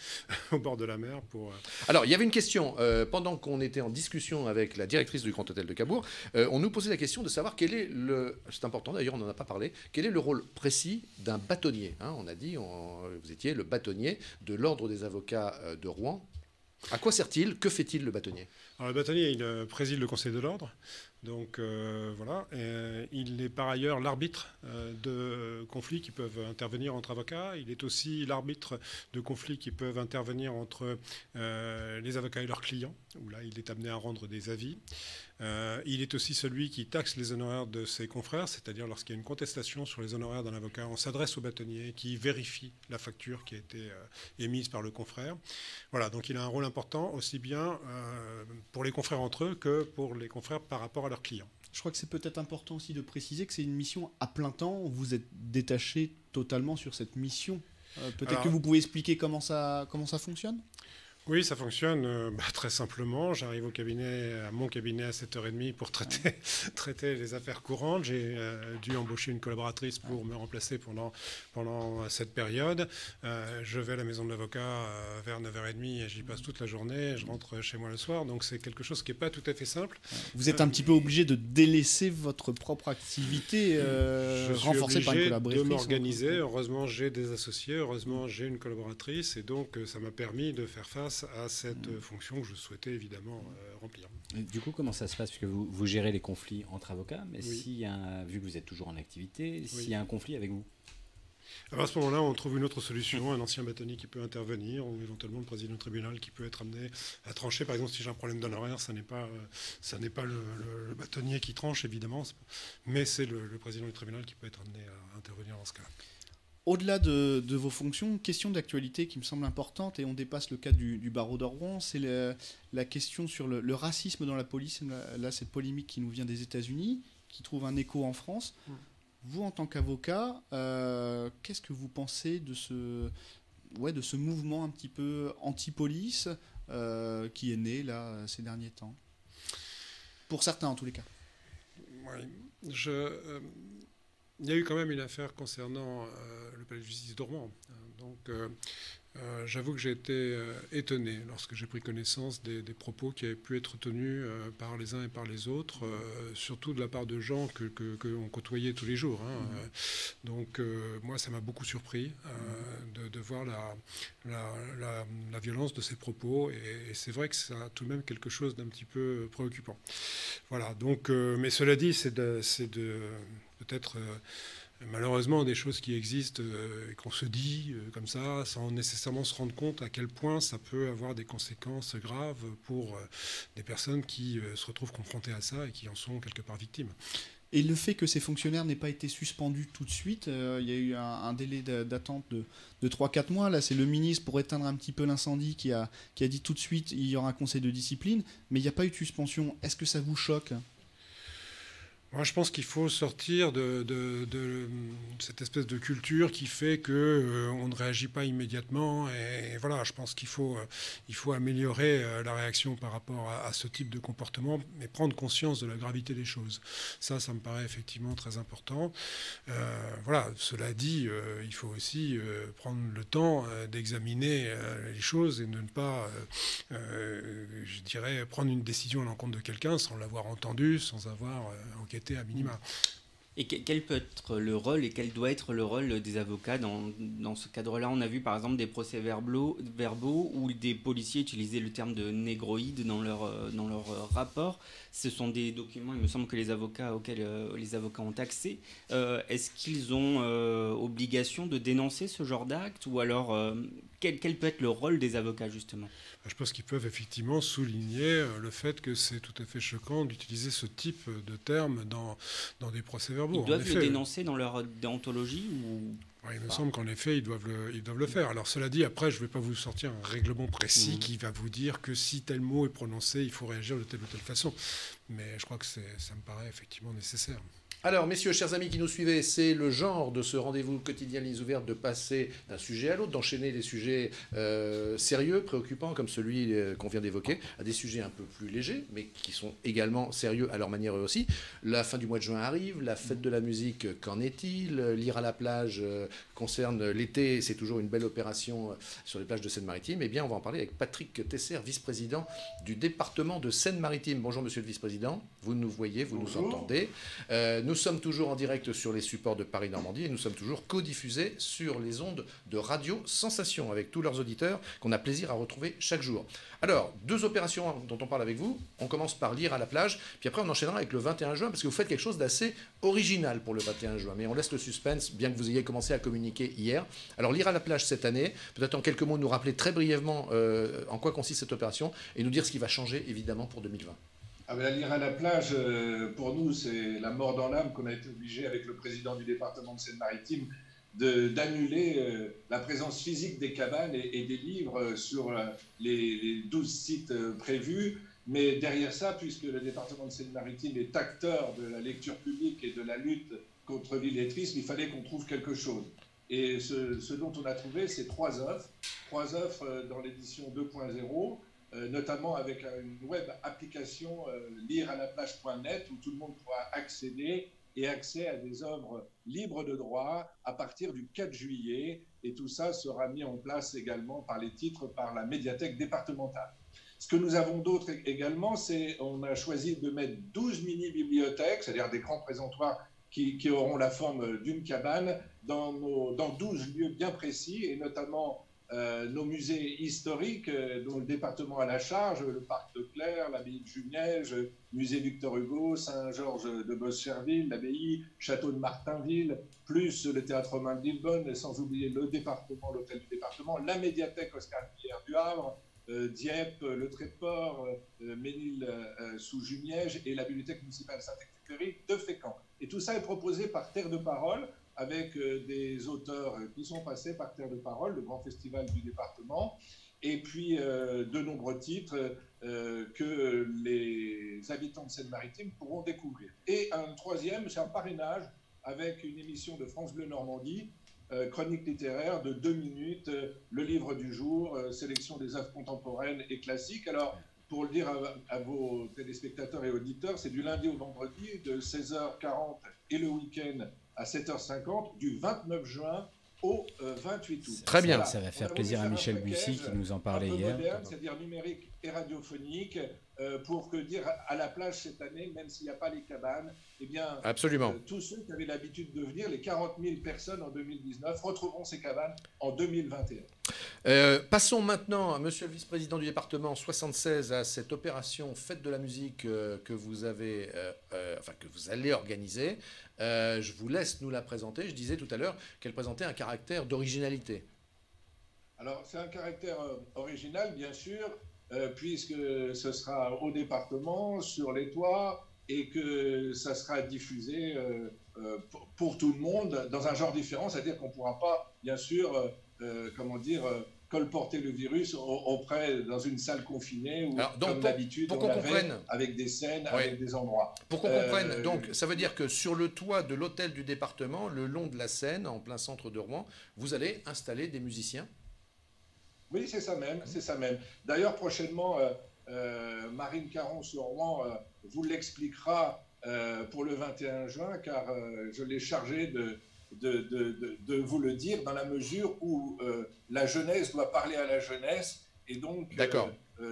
au bord de la mer pour. Alors, il y avait une question, pendant qu'on était en discussion avec la directrice du Grand Hôtel de Cabourg, on nous posait la question de savoir quel est c'est important d'ailleurs, on n'en a pas parlé, quel est le rôle précis d'un bâtonnier, hein. On a dit, vous étiez le bâtonnier de l'Ordre des avocats de Rouen. À quoi sert-il? Que fait-il le bâtonnier? Alors, le bâtonnier, il préside le Conseil de l'Ordre. Donc voilà, il est par ailleurs l'arbitre de conflits qui peuvent intervenir entre avocats. Il est aussi l'arbitre de conflits qui peuvent intervenir entre les avocats et leurs clients, où là il est amené à rendre des avis. Il est aussi celui qui taxe les honoraires de ses confrères, c'est-à-dire lorsqu'il y a une contestation sur les honoraires d'un avocat, on s'adresse au bâtonnier qui vérifie la facture qui a été émise par le confrère. Voilà, donc il a un rôle important aussi bien pour les confrères entre eux que pour les confrères par rapport à leurs clients. Je crois que c'est peut-être important aussi de préciser que c'est une mission à plein temps. Vous êtes détaché totalement sur cette mission. Peut-être que vous pouvez expliquer comment ça fonctionne? Oui, ça fonctionne très simplement. J'arrive à mon cabinet à 7h30 pour traiter les affaires courantes. J'ai dû embaucher une collaboratrice pour me remplacer pendant cette période. Je vais à la maison de l'avocat vers 9h30 et j'y passe toute la journée. Je rentre chez moi le soir. Donc c'est quelque chose qui n'est pas tout à fait simple. Vous êtes un petit peu obligé de délaisser votre propre activité renforcée par une collaboratrice. De m'organiser. Heureusement, j'ai des associés. Heureusement, j'ai une collaboratrice. Et donc, ça m'a permis de faire face à cette fonction que je souhaitais évidemment remplir. Du coup, comment ça se passe? Puisque vous gérez les conflits entre avocats, mais Oui. vu que vous êtes toujours en activité, s'il y a un conflit avec vous? Alors à ce moment-là, on trouve une autre solution, un ancien bâtonnier qui peut intervenir, ou éventuellement le président du tribunal qui peut être amené à trancher. Par exemple, si j'ai un problème d'honoraires, ça n'est pas le bâtonnier qui tranche, évidemment, mais c'est le président du tribunal qui peut être amené à intervenir dans ce cas-là. Au-delà de vos fonctions, question d'actualité qui me semble importante, et on dépasse le cadre du barreau de Rouen, c'est la question sur le racisme dans la police. Là, cette polémique qui nous vient des États-Unis, qui trouve un écho en France. Vous, en tant qu'avocat, qu'est-ce que vous pensez de ce mouvement un petit peu anti-police qui est né là, ces derniers temps? Pour certains, en tous les cas. Oui. Il y a eu quand même une affaire concernant le palais de justice de Rouen. Donc, j'avoue que j'ai été étonné lorsque j'ai pris connaissance des propos qui avaient pu être tenus par les uns et par les autres, surtout de la part de gens que l'on côtoyait tous les jours. Donc, moi, ça m'a beaucoup surpris de voir la violence de ces propos. Et c'est vrai que ça a tout de même quelque chose d'un petit peu préoccupant. Voilà. Donc, mais cela dit, c'est peut-être malheureusement des choses qui existent et qu'on se dit comme ça sans nécessairement se rendre compte à quel point ça peut avoir des conséquences graves pour des personnes qui se retrouvent confrontées à ça et qui en sont quelque part victimes. Et le fait que ces fonctionnaires n'aient pas été suspendus tout de suite, il y a eu un délai d'attente de 3-4 mois. Là, c'est le ministre, pour éteindre un petit peu l'incendie, qui a dit tout de suite il y aura un conseil de discipline, mais il n'y a pas eu de suspension. Est-ce que ça vous choque ? Moi, je pense qu'il faut sortir de cette espèce de culture qui fait qu'on ne réagit pas immédiatement. Et voilà, je pense qu'il faut améliorer la réaction par rapport à ce type de comportement et prendre conscience de la gravité des choses. Ça me paraît effectivement très important. Voilà, cela dit, il faut aussi prendre le temps d'examiner les choses et de ne pas, je dirais, prendre une décision à l'encontre de quelqu'un sans l'avoir entendu, sans avoir enquêté à minima. Et quel peut être le rôle et quel doit être le rôle des avocats dans ce cadre-là? On a vu par exemple des procès-verbaux où des policiers utilisaient le terme de négroïde dans leur rapport. Ce sont des documents, il me semble, que les avocats auxquels les avocats ont accès. Est-ce qu'ils ont obligation de dénoncer ce genre d'acte, ou alors quel peut être le rôle des avocats justement? Je pense qu'ils peuvent effectivement souligner le fait que c'est tout à fait choquant d'utiliser ce type de termes dans des procès-verbaux. Ils doivent le dénoncer dans leur déontologie ou Ouais, il me semble qu'en effet, ils doivent le faire. Alors cela dit, après, je ne vais pas vous sortir un règlement précis qui va vous dire que si tel mot est prononcé, il faut réagir de telle ou telle façon. Mais je crois que ça me paraît effectivement nécessaire. Alors, messieurs, chers amis qui nous suivez, c'est le genre de ce rendez-vous quotidien Lignes ouvertes de passer d'un sujet à l'autre, d'enchaîner des sujets sérieux, préoccupants, comme celui qu'on vient d'évoquer, à des sujets un peu plus légers, mais qui sont également sérieux à leur manière eux aussi. La fin du mois de juin arrive, la fête de la musique, qu'en est-il? Lire à la plage concerne l'été, c'est toujours une belle opération sur les plages de Seine-Maritime. Eh bien, on va en parler avec Patrick Tesser, vice-président du département de Seine-Maritime. Bonjour, monsieur le vice-président. Vous nous voyez, vous nous entendez. Nous sommes toujours en direct sur les supports de Paris-Normandie et nous sommes toujours co-diffusés sur les ondes de Radio Sensation avec tous leurs auditeurs qu'on a plaisir à retrouver chaque jour. Alors, 2 opérations dont on parle avec vous. On commence par lire à la plage, puis après on enchaînera avec le 21 juin parce que vous faites quelque chose d'assez original pour le 21 juin. Mais on laisse le suspense, bien que vous ayez commencé à communiquer hier. Alors, lire à la plage cette année, peut-être en quelques mots nous rappeler très brièvement en quoi consiste cette opération et nous dire ce qui va changer évidemment pour 2020. Ah ben, lire à la plage, pour nous, c'est la mort dans l'âme qu'on a été obligé, avec le président du département de Seine-Maritime, d'annuler la présence physique des cabanes et des livres sur les 12 sites prévus. Mais derrière ça, puisque le département de Seine-Maritime est acteur de la lecture publique et de la lutte contre l'illettrisme, il fallait qu'on trouve quelque chose. Et ce dont on a trouvé, c'est 3 offres dans l'édition 2.0, notamment avec une web application lirealaplage.net où tout le monde pourra accéder et accès à des œuvres libres de droit à partir du 4 juillet. Et tout ça sera mis en place également par les titres par la médiathèque départementale. Ce que nous avons d'autre également, c'est on a choisi de mettre 12 mini-bibliothèques, c'est-à-dire des grands présentoirs qui auront la forme d'une cabane dans 12 lieux bien précis, et notamment nos musées historiques dont le département a la charge, le parc de Clermont, l'abbaye de Jumièges, musée Victor Hugo, Saint-Georges de Boscherville, l'abbaye, château de Martinville, plus le théâtre romain de Lillebonne, sans oublier le département, l'hôtel du département, la médiathèque Oscar-Pierre du Havre, Dieppe, le Tréport, Ménil sous Jumièges et la bibliothèque municipale Saint-Exupéry de Fécamp. Et tout ça est proposé par Terre de Parole, avec des auteurs qui sont passés par Terre de Parole, le grand festival du département, et puis de nombreux titres que les habitants de Seine-Maritime pourront découvrir. Et un troisième, c'est un parrainage avec une émission de France Bleu Normandie, chronique littéraire de 2 minutes, le livre du jour, sélection des œuvres contemporaines et classiques. Alors, pour le dire à vos téléspectateurs et auditeurs, c'est du lundi au vendredi de 16h40 et le week-end à 7h50 du 29 juin au 28 août. Très bien. Ça va faire plaisir à Michel Bussy qui nous en parlait hier. Moderne, c'est-à-dire numérique et radiophonique, pour que dire à la plage cette année, même s'il n'y a pas les cabanes, eh bien, absolument. Tous ceux qui avaient l'habitude de venir, les 40 000 personnes en 2019, retrouveront ces cabanes en 2021. Passons maintenant, monsieur le vice-président du département 76, à cette opération Fête de la musique que vous avez, que vous allez organiser. Je vous laisse nous la présenter. Je disais tout à l'heure qu'elle présentait un caractère d'originalité. Alors, c'est un caractère original, bien sûr, puisque ce sera au département, sur les toits, et que ça sera diffusé pour tout le monde dans un genre différent, c'est-à-dire qu'on ne pourra pas, bien sûr, colporter le virus dans une salle confinée ou comme d'habitude on l'avait avec des scènes, avec des endroits. Pour qu'on comprenne, donc ça veut dire que sur le toit de l'hôtel du département, le long de la Seine, en plein centre de Rouen, vous allez installer des musiciens? Oui, c'est ça même, c'est ça même. D'ailleurs, prochainement, Marine Caron sur Rouen vous l'expliquera pour le 21 juin, car je l'ai chargé de vous le dire, dans la mesure où la jeunesse doit parler à la jeunesse, et donc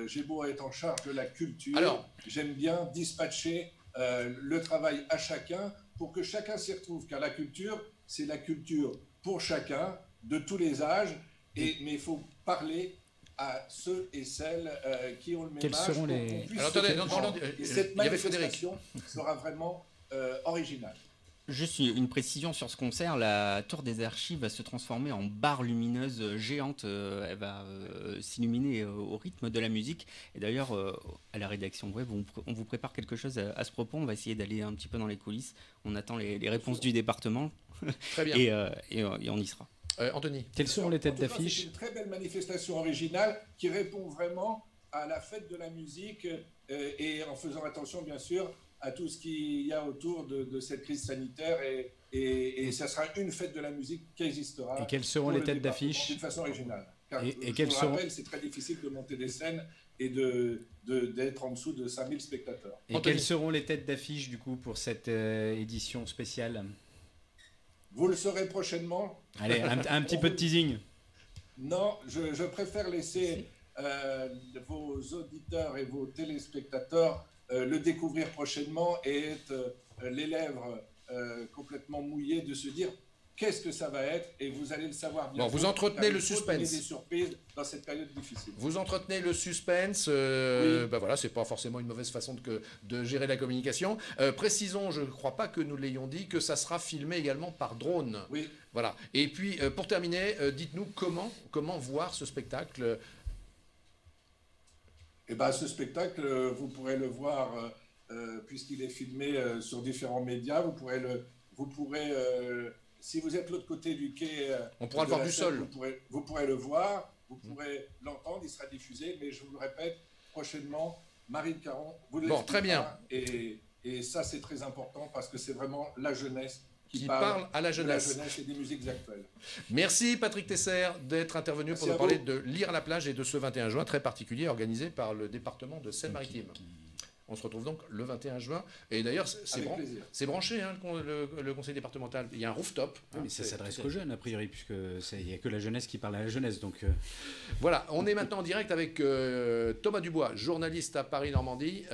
j'ai beau être en charge de la culture, j'aime bien dispatcher le travail à chacun pour que chacun s'y retrouve, car la culture, c'est la culture pour chacun, de tous les âges, mais il faut parler à ceux et celles qui ont le même âge. Seront les... Alors, attendez, et cette manifestation sera vraiment originale. Juste une précision sur ce concert, la tour des Archives va se transformer en barre lumineuse géante, elle va s'illuminer au rythme de la musique. Et d'ailleurs, à la rédaction web, on vous prépare quelque chose à ce propos, on va essayer d'aller un petit peu dans les coulisses, on attend les réponses du département. Très bien. et on y sera. Anthony, quelles seront les têtes d'affiche? C'est une très belle manifestation originale qui répond vraiment à la fête de la musique et en faisant attention, bien sûr, à tout ce qu'il y a autour de cette crise sanitaire et ça sera une fête de la musique qui existera. Et quelles seront les têtes d'affiche? D'une façon originale. Car et je quelles vous seront... rappelle, c'est très difficile de monter des scènes et d'être en dessous de 5000 spectateurs. Et quelles seront les têtes d'affiche du coup pour cette édition spéciale? Vous le saurez prochainement. Allez, un petit peu de teasing. Non, je préfère laisser vos auditeurs et vos téléspectateurs le découvrir prochainement et être les lèvres complètement mouillées de se dire qu'est-ce que ça va être, et vous allez le savoir bientôt. Bon, vous entretenez le suspense. Des surprises dans cette période difficile. Vous entretenez le suspense. Oui. Ben voilà, c'est pas forcément une mauvaise façon de gérer la communication. Précisons, je ne crois pas que nous l'ayons dit, que ça sera filmé également par drone. Oui. Voilà. Et puis, pour terminer, dites-nous comment voir ce spectacle. Eh ben, ce spectacle, vous pourrez le voir puisqu'il est filmé sur différents médias. Vous pourrez si vous êtes de l'autre côté du quai, on pourra le voir du sol. Vous pourrez le voir, vous pourrez l'entendre, il sera diffusé, mais je vous le répète, prochainement, Marine Caron vous Bon, très bien. Et ça, c'est très important parce que c'est vraiment la jeunesse qui parle à la jeunesse. De la jeunesse et des musiques actuelles. Merci Patrick Tesser d'être intervenu pour nous parler de Lire à la plage et de ce 21 juin très particulier organisé par le département de Seine-Maritime. On se retrouve donc le 21 juin. Et d'ailleurs, c'est branché, hein, le conseil départemental. Il y a un rooftop. Oui, mais ça s'adresse qu'aux jeunes, a priori, puisqu'il n'y a que la jeunesse qui parle à la jeunesse. Donc, Voilà, on est maintenant en direct avec Thomas Dubois, journaliste à Paris-Normandie.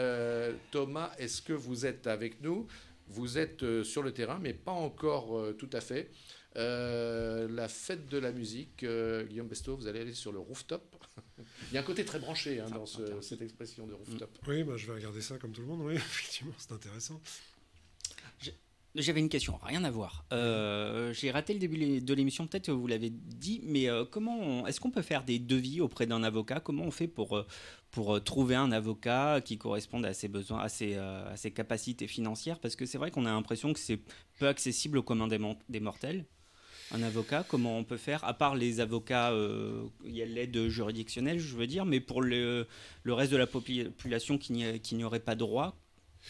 Thomas, est-ce que vous êtes avec nous? Vous êtes sur le terrain, mais pas encore tout à fait. La fête de la musique, Guillaume Besto, vous allez aller sur le rooftop. Il y a un côté très branché dans cette expression de rooftop. Oui, bah, je vais regarder ça comme tout le monde, oui, effectivement, c'est intéressant. J'avais une question, rien à voir. J'ai raté le début de l'émission, peut-être que vous l'avez dit, mais est-ce qu'on peut faire des devis auprès d'un avocat? Comment on fait pour trouver un avocat qui corresponde à ses besoins, à ses capacités financières? Parce que c'est vrai qu'on a l'impression que c'est peu accessible au commun des mortels. Un avocat, comment on peut faire? À part les avocats, il y a l'aide juridictionnelle, je veux dire, mais pour le reste de la population qui n'y aurait pas droit,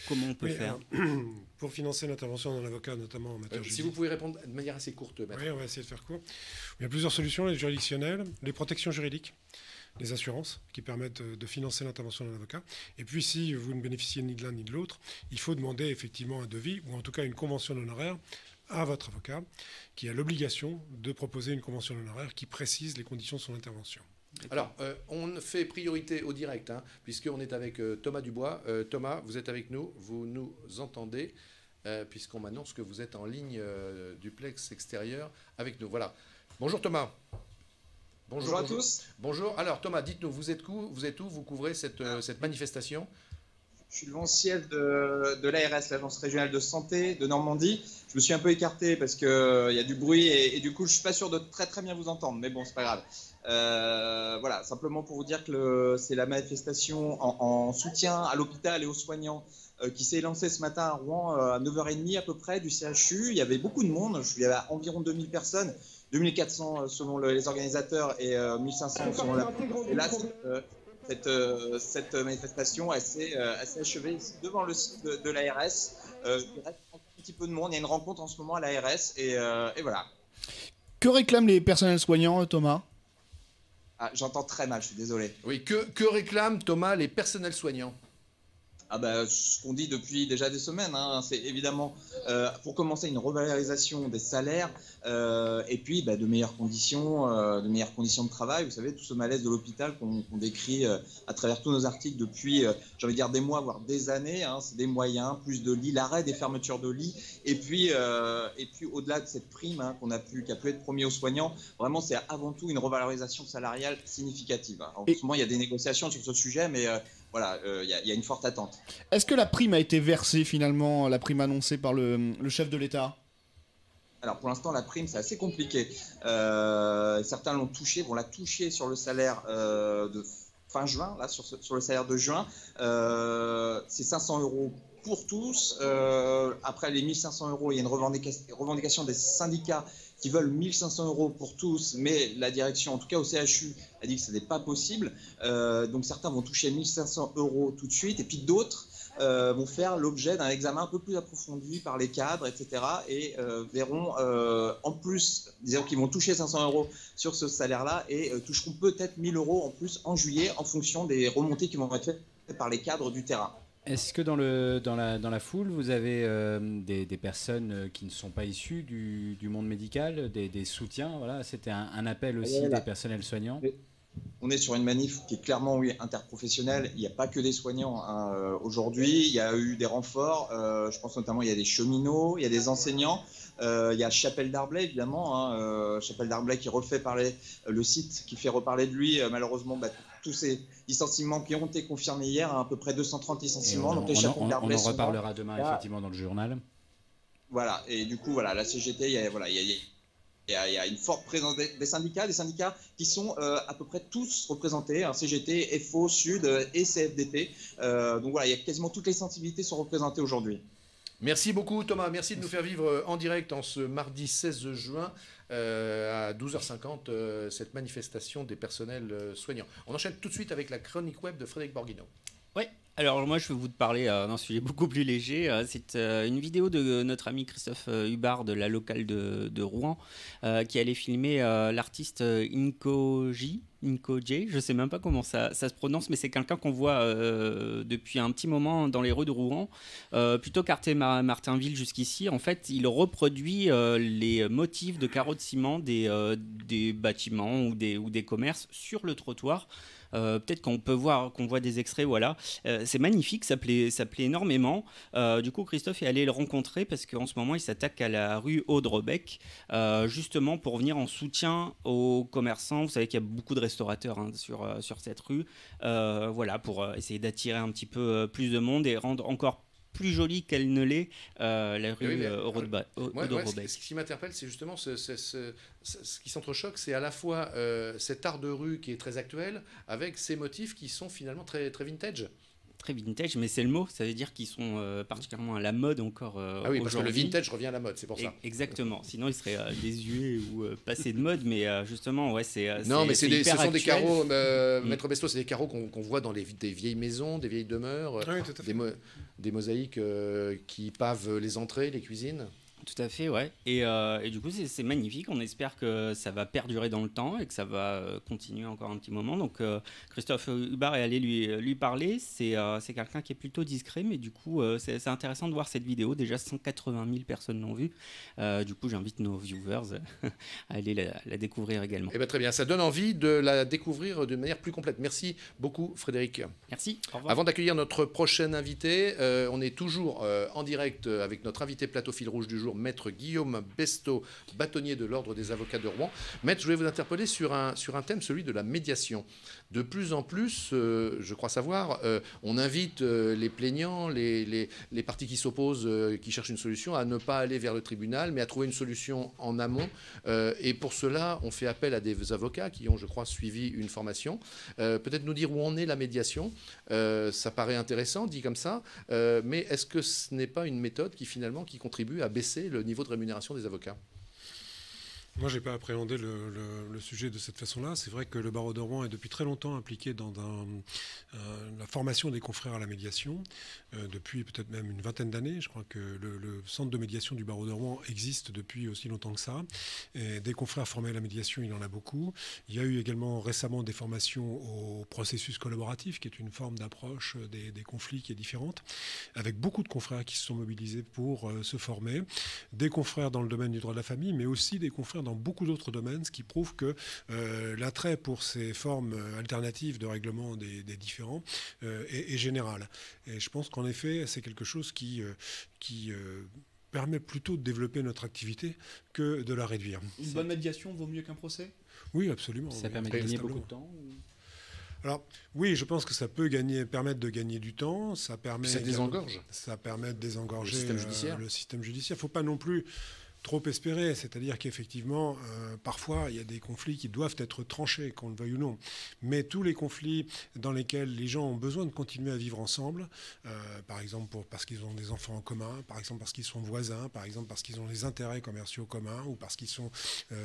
comment on peut faire? Pour financer l'intervention d'un avocat, notamment en matière juridique. Si vous pouvez répondre de manière assez courte, Maître. Oui, on va essayer de faire court. Il y a plusieurs solutions, les juridictionnelles, les protections juridiques, les assurances qui permettent de financer l'intervention d'un avocat. Et puis, si vous ne bénéficiez ni de l'un ni de l'autre, il faut demander effectivement un devis, ou en tout cas une convention d'honoraires, à votre avocat, qui a l'obligation de proposer une convention d'honoraires qui précise les conditions de son intervention. Alors, on fait priorité au direct, puisqu'on est avec Thomas Dubois. Thomas, vous êtes avec nous, vous nous entendez, puisqu'on m'annonce que vous êtes en ligne duplex extérieur avec nous. Voilà. Bonjour Thomas. Bonjour à tous. Bonjour. Alors Thomas, dites-nous, vous êtes où? Vous couvrez cette manifestation? Je suis le lancief de l'ARS, l'Agence régionale de santé de Normandie. Je me suis un peu écarté parce qu'il y a du bruit et du coup, je ne suis pas sûr de très bien vous entendre. Mais bon, c'est pas grave. Voilà, simplement pour vous dire que c'est la manifestation en soutien à l'hôpital et aux soignants qui s'est lancée ce matin à Rouen à 9h30 à peu près du CHU. Il y avait beaucoup de monde. Il y avait environ 2000 personnes, 2400 selon les organisateurs et 1500 selon la... Et là, cette manifestation s'est achevée ici devant le site de l'ARS. Il reste un petit peu de monde. Il y a une rencontre en ce moment à l'ARS et voilà. Que réclament les personnels soignants, Thomas? J'entends très mal, je suis désolé. Oui, que réclament, Thomas, les personnels soignants? Ce qu'on dit depuis déjà des semaines, c'est évidemment pour commencer une revalorisation des salaires et puis de meilleures conditions de travail. Vous savez, tout ce malaise de l'hôpital qu'on décrit à travers tous nos articles depuis, j'ai envie de dire des mois, voire des années. C'est des moyens, plus de lits, l'arrêt des fermetures de lits et puis au-delà de cette prime qui a pu être promise aux soignants, vraiment c'est avant tout une revalorisation salariale significative. En ce moment, il y a des négociations sur ce sujet, mais voilà, il y a une forte attente. Est-ce que la prime a été versée finalement, la prime annoncée par le chef de l'État? Alors pour l'instant, la prime, c'est assez compliqué. Certains vont la toucher sur le salaire de fin juin, là, sur le salaire de juin. C'est 500 € pour tous. Après les 1 500 €, il y a une revendication des syndicats qui veulent 1 500 € pour tous, mais la direction, en tout cas au CHU, a dit que ce n'est pas possible. Donc certains vont toucher 1 500 € tout de suite, et puis d'autres vont faire l'objet d'un examen un peu plus approfondi par les cadres, etc. Et verront, en plus, disons qu'ils vont toucher 500 € sur ce salaire-là, et toucheront peut-être 1 000 € en plus en juillet, en fonction des remontées qui vont être faites par les cadres du terrain. Est-ce que dans la foule, vous avez des personnes qui ne sont pas issues du monde médical, des soutiens? Voilà, c'était un appel aussi des personnels soignants. On est sur une manif qui est clairement interprofessionnelle. Il n'y a pas que des soignants. Aujourd'hui, il y a eu des renforts. Je pense notamment il y a des cheminots, il y a des enseignants. Il y a Chapelle Darblay, évidemment. Chapelle Darblay qui refait parler le site, qui fait reparler de lui. Malheureusement, tous ces licenciements qui ont été confirmés hier, à peu près 230 licenciements. On en reparlera demain, là, effectivement, dans le journal. Voilà. Et du coup, voilà, la CGT, il y a une forte présence des syndicats qui sont à peu près tous représentés, CGT, FO, Sud et CFDT. Donc voilà, il y a quasiment toutes les sensibilités sont représentées aujourd'hui. Merci beaucoup Thomas, merci de nous faire vivre en direct en ce mardi 16 juin à 12h50 cette manifestation des personnels soignants. On enchaîne tout de suite avec la chronique web de Frédéric Borguino. Oui, alors moi je vais vous parler d'un sujet beaucoup plus léger. C'est une vidéo de notre ami Christophe Hubard de la locale de Rouen qui allait filmer l'artiste Inko J, je sais même pas comment ça se prononce, mais c'est quelqu'un qu'on voit depuis un petit moment dans les rues de Rouen. Plutôt qu'Arte Martinville jusqu'ici, en fait, il reproduit les motifs de carreaux de ciment des bâtiments ou des commerces sur le trottoir. Peut-être qu'on voit des extraits, voilà. C'est magnifique, ça plaît énormément. Du coup, Christophe est allé le rencontrer parce qu'en ce moment, il s'attaque à la rue Audrebec, justement pour venir en soutien aux commerçants. Vous savez qu'il y a beaucoup de restaurateurs sur cette rue. Voilà, pour essayer d'attirer un petit peu plus de monde et rendre encore plus jolie qu'elle ne l'est, la rue Audrebec. Ce qui m'interpelle, c'est justement ce qui s'entrechoque, c'est à la fois cet art de rue qui est très actuel, avec ces motifs qui sont finalement très, très vintage. Très vintage, mais c'est le mot, ça veut dire qu'ils sont particulièrement à la mode encore ah oui, parce que le vintage revient à la mode, c'est pour ça. Exactement, sinon il serait désuet ou passé de mode, mais justement, ouais, c'est non, mais ce sont actuel. Des carreaux, Maître Besto, c'est des carreaux qu'on voit dans des vieilles maisons, des vieilles demeures, des mosaïques qui pavent les entrées, les cuisines. Tout à fait, ouais. Et du coup, c'est magnifique. On espère que ça va perdurer dans le temps et que ça va continuer encore un petit moment. Donc, Christophe Hubard est allé lui parler. C'est quelqu'un qui est plutôt discret, mais du coup, c'est intéressant de voir cette vidéo. Déjà, 180 000 personnes l'ont vue. Du coup, j'invite nos viewers à aller la découvrir également. Eh bien, très bien. Ça donne envie de la découvrir de manière plus complète. Merci beaucoup, Frédéric. Merci. Au revoir. Avant d'accueillir notre prochain invité, on est toujours en direct avec notre invité plateau fil rouge du jour, Maître Guillaume Besto, bâtonnier de l'Ordre des avocats de Rouen. Maître, je voulais vous interpeller sur un thème, celui de la médiation. De plus en plus, je crois savoir, on invite les plaignants, les parties qui s'opposent, qui cherchent une solution, à ne pas aller vers le tribunal, mais à trouver une solution en amont. Et pour cela, on fait appel à des avocats qui ont, je crois, suivi une formation. Peut-être nous dire où en est la médiation. Ça paraît intéressant, dit comme ça, mais est-ce que ce n'est pas une méthode qui contribue à baisser le niveau de rémunération des avocats? Moi, je n'ai pas appréhendé le sujet de cette façon-là. C'est vrai que le barreau de Rouen est depuis très longtemps impliqué dans la formation des confrères à la médiation, depuis peut-être même une vingtaine d'années. Je crois que le centre de médiation du barreau de Rouen existe depuis aussi longtemps que ça. Et des confrères formés à la médiation, il y en a beaucoup. Il y a eu également récemment des formations au processus collaboratif, qui est une forme d'approche des conflits qui est différente, avec beaucoup de confrères qui se sont mobilisés pour se former. Des confrères dans le domaine du droit de la famille, mais aussi des confrères dans beaucoup d'autres domaines, ce qui prouve que l'attrait pour ces formes alternatives de règlement des différends est général. Et je pense qu'en effet, c'est quelque chose qui permet plutôt de développer notre activité que de la réduire. Une bonne médiation vaut mieux qu'un procès ? Oui, absolument. Ça permet de gagner beaucoup de temps Alors, oui, je pense que ça peut permettre de gagner du temps. Ça permet ça désengorge. Ça permet de désengorger le système judiciaire. Le système judiciaire. Il ne faut pas non plus trop espérer, c'est-à-dire qu'effectivement, parfois, il y a des conflits qui doivent être tranchés, qu'on le veuille ou non. Mais tous les conflits dans lesquels les gens ont besoin de continuer à vivre ensemble, par exemple parce qu'ils ont des enfants en commun, par exemple parce qu'ils sont voisins, par exemple parce qu'ils ont des intérêts commerciaux communs ou parce qu'ils sont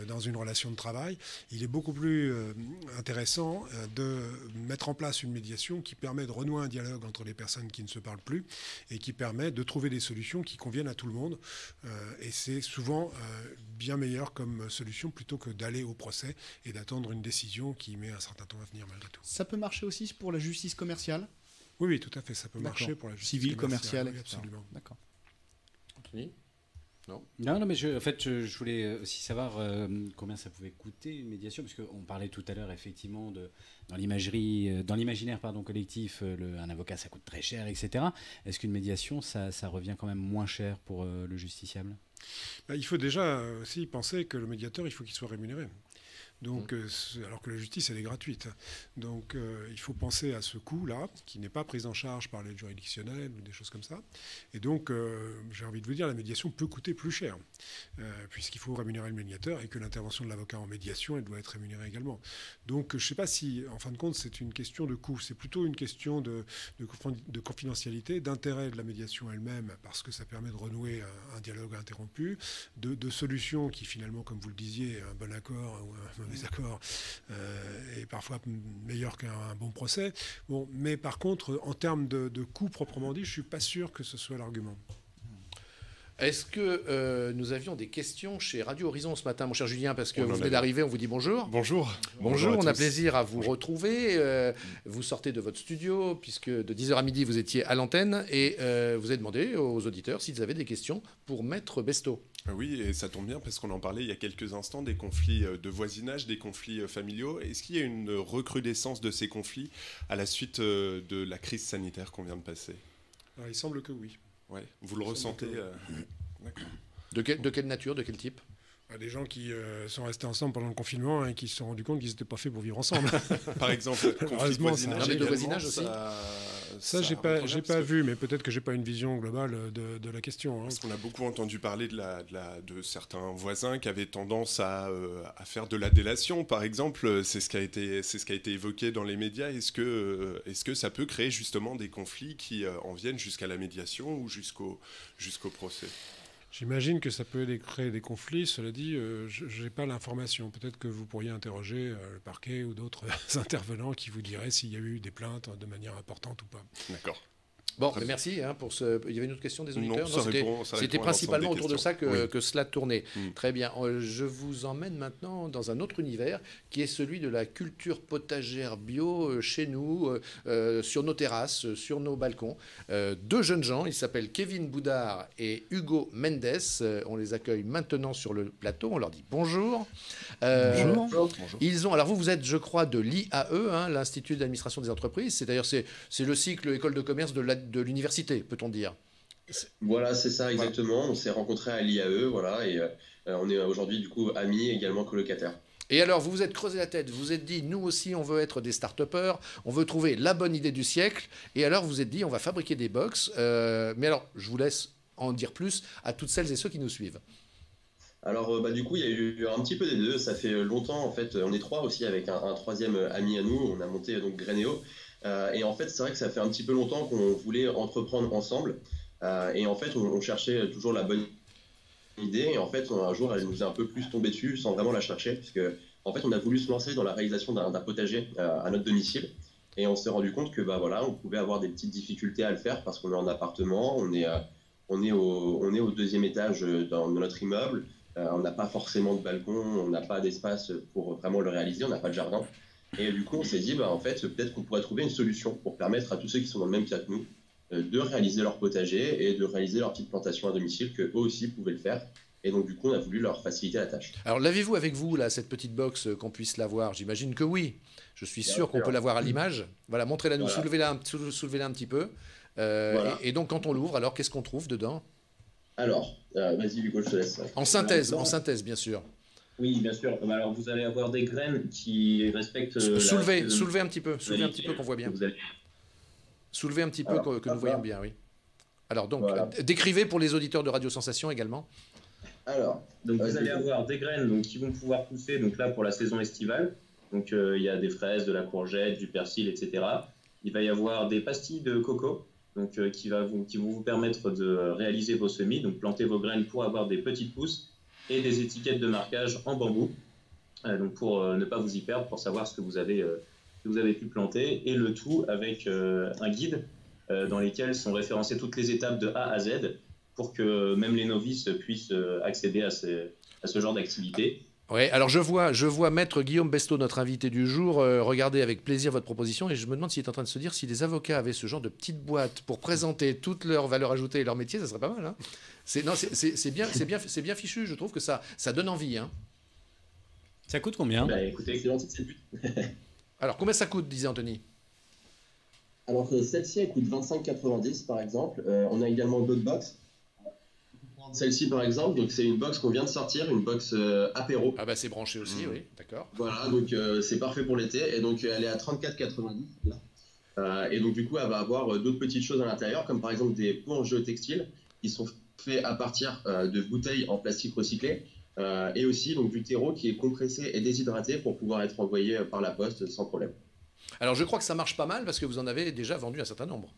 dans une relation de travail, il est beaucoup plus intéressant de mettre en place une médiation qui permet de renouer un dialogue entre les personnes qui ne se parlent plus et qui permet de trouver des solutions qui conviennent à tout le monde. Et c'est souvent bien meilleur comme solution plutôt que d'aller au procès et d'attendre une décision qui met un certain temps à venir malgré tout. Ça peut marcher aussi pour la justice commerciale? Oui, tout à fait, ça peut marcher pour la justice civile, commerciale, oui, absolument. D'accord. Anthony ? Non, mais je voulais aussi savoir combien ça pouvait coûter une médiation, parce qu'on parlait tout à l'heure effectivement dans l'imaginaire collectif, un avocat ça coûte très cher, etc. Est-ce qu'une médiation ça revient quand même moins cher pour le justiciable? Il faut déjà aussi penser que le médiateur, il faut qu'il soit rémunéré. Donc, alors que la justice, elle est gratuite. Donc, il faut penser à ce coût-là, qui n'est pas pris en charge par l'aide juridictionnelle ou des choses comme ça. Et donc, j'ai envie de vous dire, la médiation peut coûter plus cher, puisqu'il faut rémunérer le médiateur et que l'intervention de l'avocat en médiation, elle doit être rémunérée également. Donc, je ne sais pas si, en fin de compte, c'est une question de coût. C'est plutôt une question de confidentialité, d'intérêt de la médiation elle-même, parce que ça permet de renouer un dialogue interrompu, de solutions qui, finalement, comme vous le disiez, un bon accord ou un mauvais accord est parfois meilleur qu'un bon procès. Bon, mais par contre, en termes de coût proprement dit, je ne suis pas sûr que ce soit l'argument. Est-ce que nous avions des questions chez Radio Horizon ce matin, mon cher Julien, parce que vous venez d'arriver, on vous dit bonjour. Bonjour. Bonjour, on a plaisir à vous retrouver. Vous sortez de votre studio, puisque de 10h à midi, vous étiez à l'antenne, et vous avez demandé aux auditeurs s'ils avaient des questions pour Maître Besto. Oui, et ça tombe bien, parce qu'on en parlait il y a quelques instants, des conflits de voisinage, des conflits familiaux. Est-ce qu'il y a une recrudescence de ces conflits à la suite de la crise sanitaire qu'on vient de passer? Alors, il semble que oui. Ouais. Vous le ressentez D'accord. De quelle nature, de quel type? Des gens qui sont restés ensemble pendant le confinement et qui se sont rendus compte qu'ils n'étaient pas faits pour vivre ensemble. Par exemple, conflit de voisinage, de voisinage aussi. Ça, j'ai pas vu, mais peut-être que j'ai pas une vision globale de la question. Parce qu'on a beaucoup entendu parler de certains voisins qui avaient tendance à faire de la délation, par exemple. C'est ce qui a été évoqué dans les médias. Est-ce que ça peut créer justement des conflits qui en viennent jusqu'à la médiation ou jusqu'au procès? J'imagine que ça peut créer des conflits. Cela dit, je n'ai pas l'information. Peut-être que vous pourriez interroger le parquet ou d'autres intervenants qui vous diraient s'il y a eu des plaintes de manière importante ou pas. D'accord. Bon, merci pour ce... Il y avait une autre question des auditeurs? Non, c'était principalement autour de ça que cela tournait. Très bien. Je vous emmène maintenant dans un autre univers qui est celui de la culture potagère bio chez nous, sur nos terrasses, sur nos balcons. Deux jeunes gens, ils s'appellent Kevin Boudard et Hugo Mendes. On les accueille maintenant sur le plateau. On leur dit bonjour. Bonjour. Ils ont... Alors vous êtes, je crois, de l'IAE, l'Institut d'administration des entreprises. C'est-à-dire c'est le cycle école de commerce de l'université, peut-on dire? Voilà, c'est ça, exactement. On s'est rencontrés à l'IAE, voilà, et on est aujourd'hui, du coup, amis, également colocataires. Et alors, vous vous êtes creusé la tête, vous vous êtes dit, nous aussi, on veut être des start-upers, on veut trouver la bonne idée du siècle, et alors vous vous êtes dit, on va fabriquer des box. Mais alors, je vous laisse en dire plus à toutes celles et ceux qui nous suivent. Alors, du coup, il y a eu un petit peu des deux. Ça fait longtemps, en fait, on est trois aussi avec un troisième ami à nous. On a monté donc Graineo. Et en fait, c'est vrai que ça fait un petit peu longtemps qu'on voulait entreprendre ensemble. Et en fait, on cherchait toujours la bonne idée. Et en fait, un jour, elle nous est un peu plus tombée dessus sans vraiment la chercher. Parce que, en fait, on a voulu se lancer dans la réalisation d'un potager à notre domicile. Et on s'est rendu compte que, voilà, on pouvait avoir des petites difficultés à le faire parce qu'on est en appartement. On est au deuxième étage dans notre immeuble. On n'a pas forcément de balcon. On n'a pas d'espace pour vraiment le réaliser. On n'a pas de jardin. Et du coup, on s'est dit, en fait, peut-être qu'on pourrait trouver une solution pour permettre à tous ceux qui sont dans le même cas que nous de réaliser leur potager et de réaliser leur petite plantation à domicile, qu'eux aussi pouvaient le faire. Et donc, du coup, on a voulu leur faciliter la tâche. Alors, l'avez-vous avec vous, là, cette petite box, qu'on puisse la voir? J'imagine que oui. Je suis sûr qu'on peut la voir à l'image. Voilà, montrez-la nous, voilà. Soulevez-la un petit peu. Voilà. Et donc, quand on l'ouvre, alors, qu'est-ce qu'on trouve dedans? Alors, vas-y, Hugo, je te laisse. En synthèse, bien sûr. Oui, bien sûr. Alors, vous allez avoir des graines qui respectent... Soulevez un petit peu, qu'on voit bien. Soulevez un petit peu que nous voyons bien, oui. Alors donc, décrivez pour les auditeurs de Radio Sensation également. Alors, donc vous allez avoir des graines donc, qui vont pouvoir pousser donc là pour la saison estivale. Donc il y a des fraises, de la courgette, du persil, etc. Il va y avoir des pastilles de coco donc, qui vont vous permettre de réaliser vos semis, donc planter vos graines pour avoir des petites pousses et des étiquettes de marquage en bambou. Donc pour ne pas vous y perdre, pour savoir ce que vous avez pu planter, et le tout avec un guide dans lequel sont référencées toutes les étapes de A à Z pour que même les novices puissent accéder à ce genre d'activité. Oui, alors je vois Maître Guillaume Besto, notre invité du jour, regarder avec plaisir votre proposition, et je me demande s'il est en train de se dire si les avocats avaient ce genre de petite boîte pour présenter toute leur valeur ajoutée et leur métier, ça serait pas mal. Hein. C'est bien fichu, je trouve que ça donne envie. Hein. Ça coûte combien ? Écoutez, c'est gentil, c'est le but. Alors, combien ça coûte, disait Anthony ? Alors, celle-ci, elle coûte 25,90 par exemple. On a également d'autres box. Celle-ci, par exemple, donc c'est une box qu'on vient de sortir, une box apéro. Ah bah c'est branché aussi, oui, d'accord. Voilà, donc c'est parfait pour l'été. Et donc, elle est à 34,90 et donc, du coup, elle va avoir d'autres petites choses à l'intérieur, comme par exemple des pots en jeu textiles qui sont faits à partir de bouteilles en plastique recyclé. Et aussi donc, du terreau qui est compressé et déshydraté pour pouvoir être envoyé par la poste sans problème. Alors je crois que ça marche pas mal parce que vous en avez déjà vendu un certain nombre.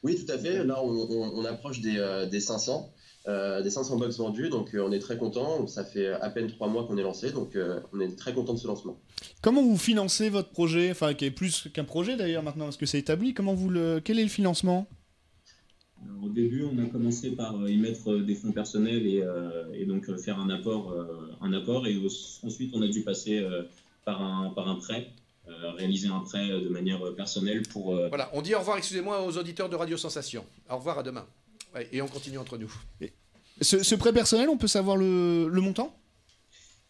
Oui, tout à fait. Là, on approche des 500. Des 500 box vendus, donc on est très content. Ça fait à peine 3 mois qu'on est lancé, donc on est très content de ce lancement. Comment vous financez votre projet, enfin qui est plus qu'un projet d'ailleurs maintenant, parce que c'est établi. Quel est le financement ? Au début, on a commencé par y mettre des fonds personnels et donc faire un apport, et ensuite on a dû passer par un prêt, réaliser un prêt de manière personnelle pour... Voilà, on dit au revoir, excusez-moi, aux auditeurs de Radio Sensation. Au revoir, à demain. Ouais, et on continue entre nous. Ce prêt personnel, on peut savoir le montant ?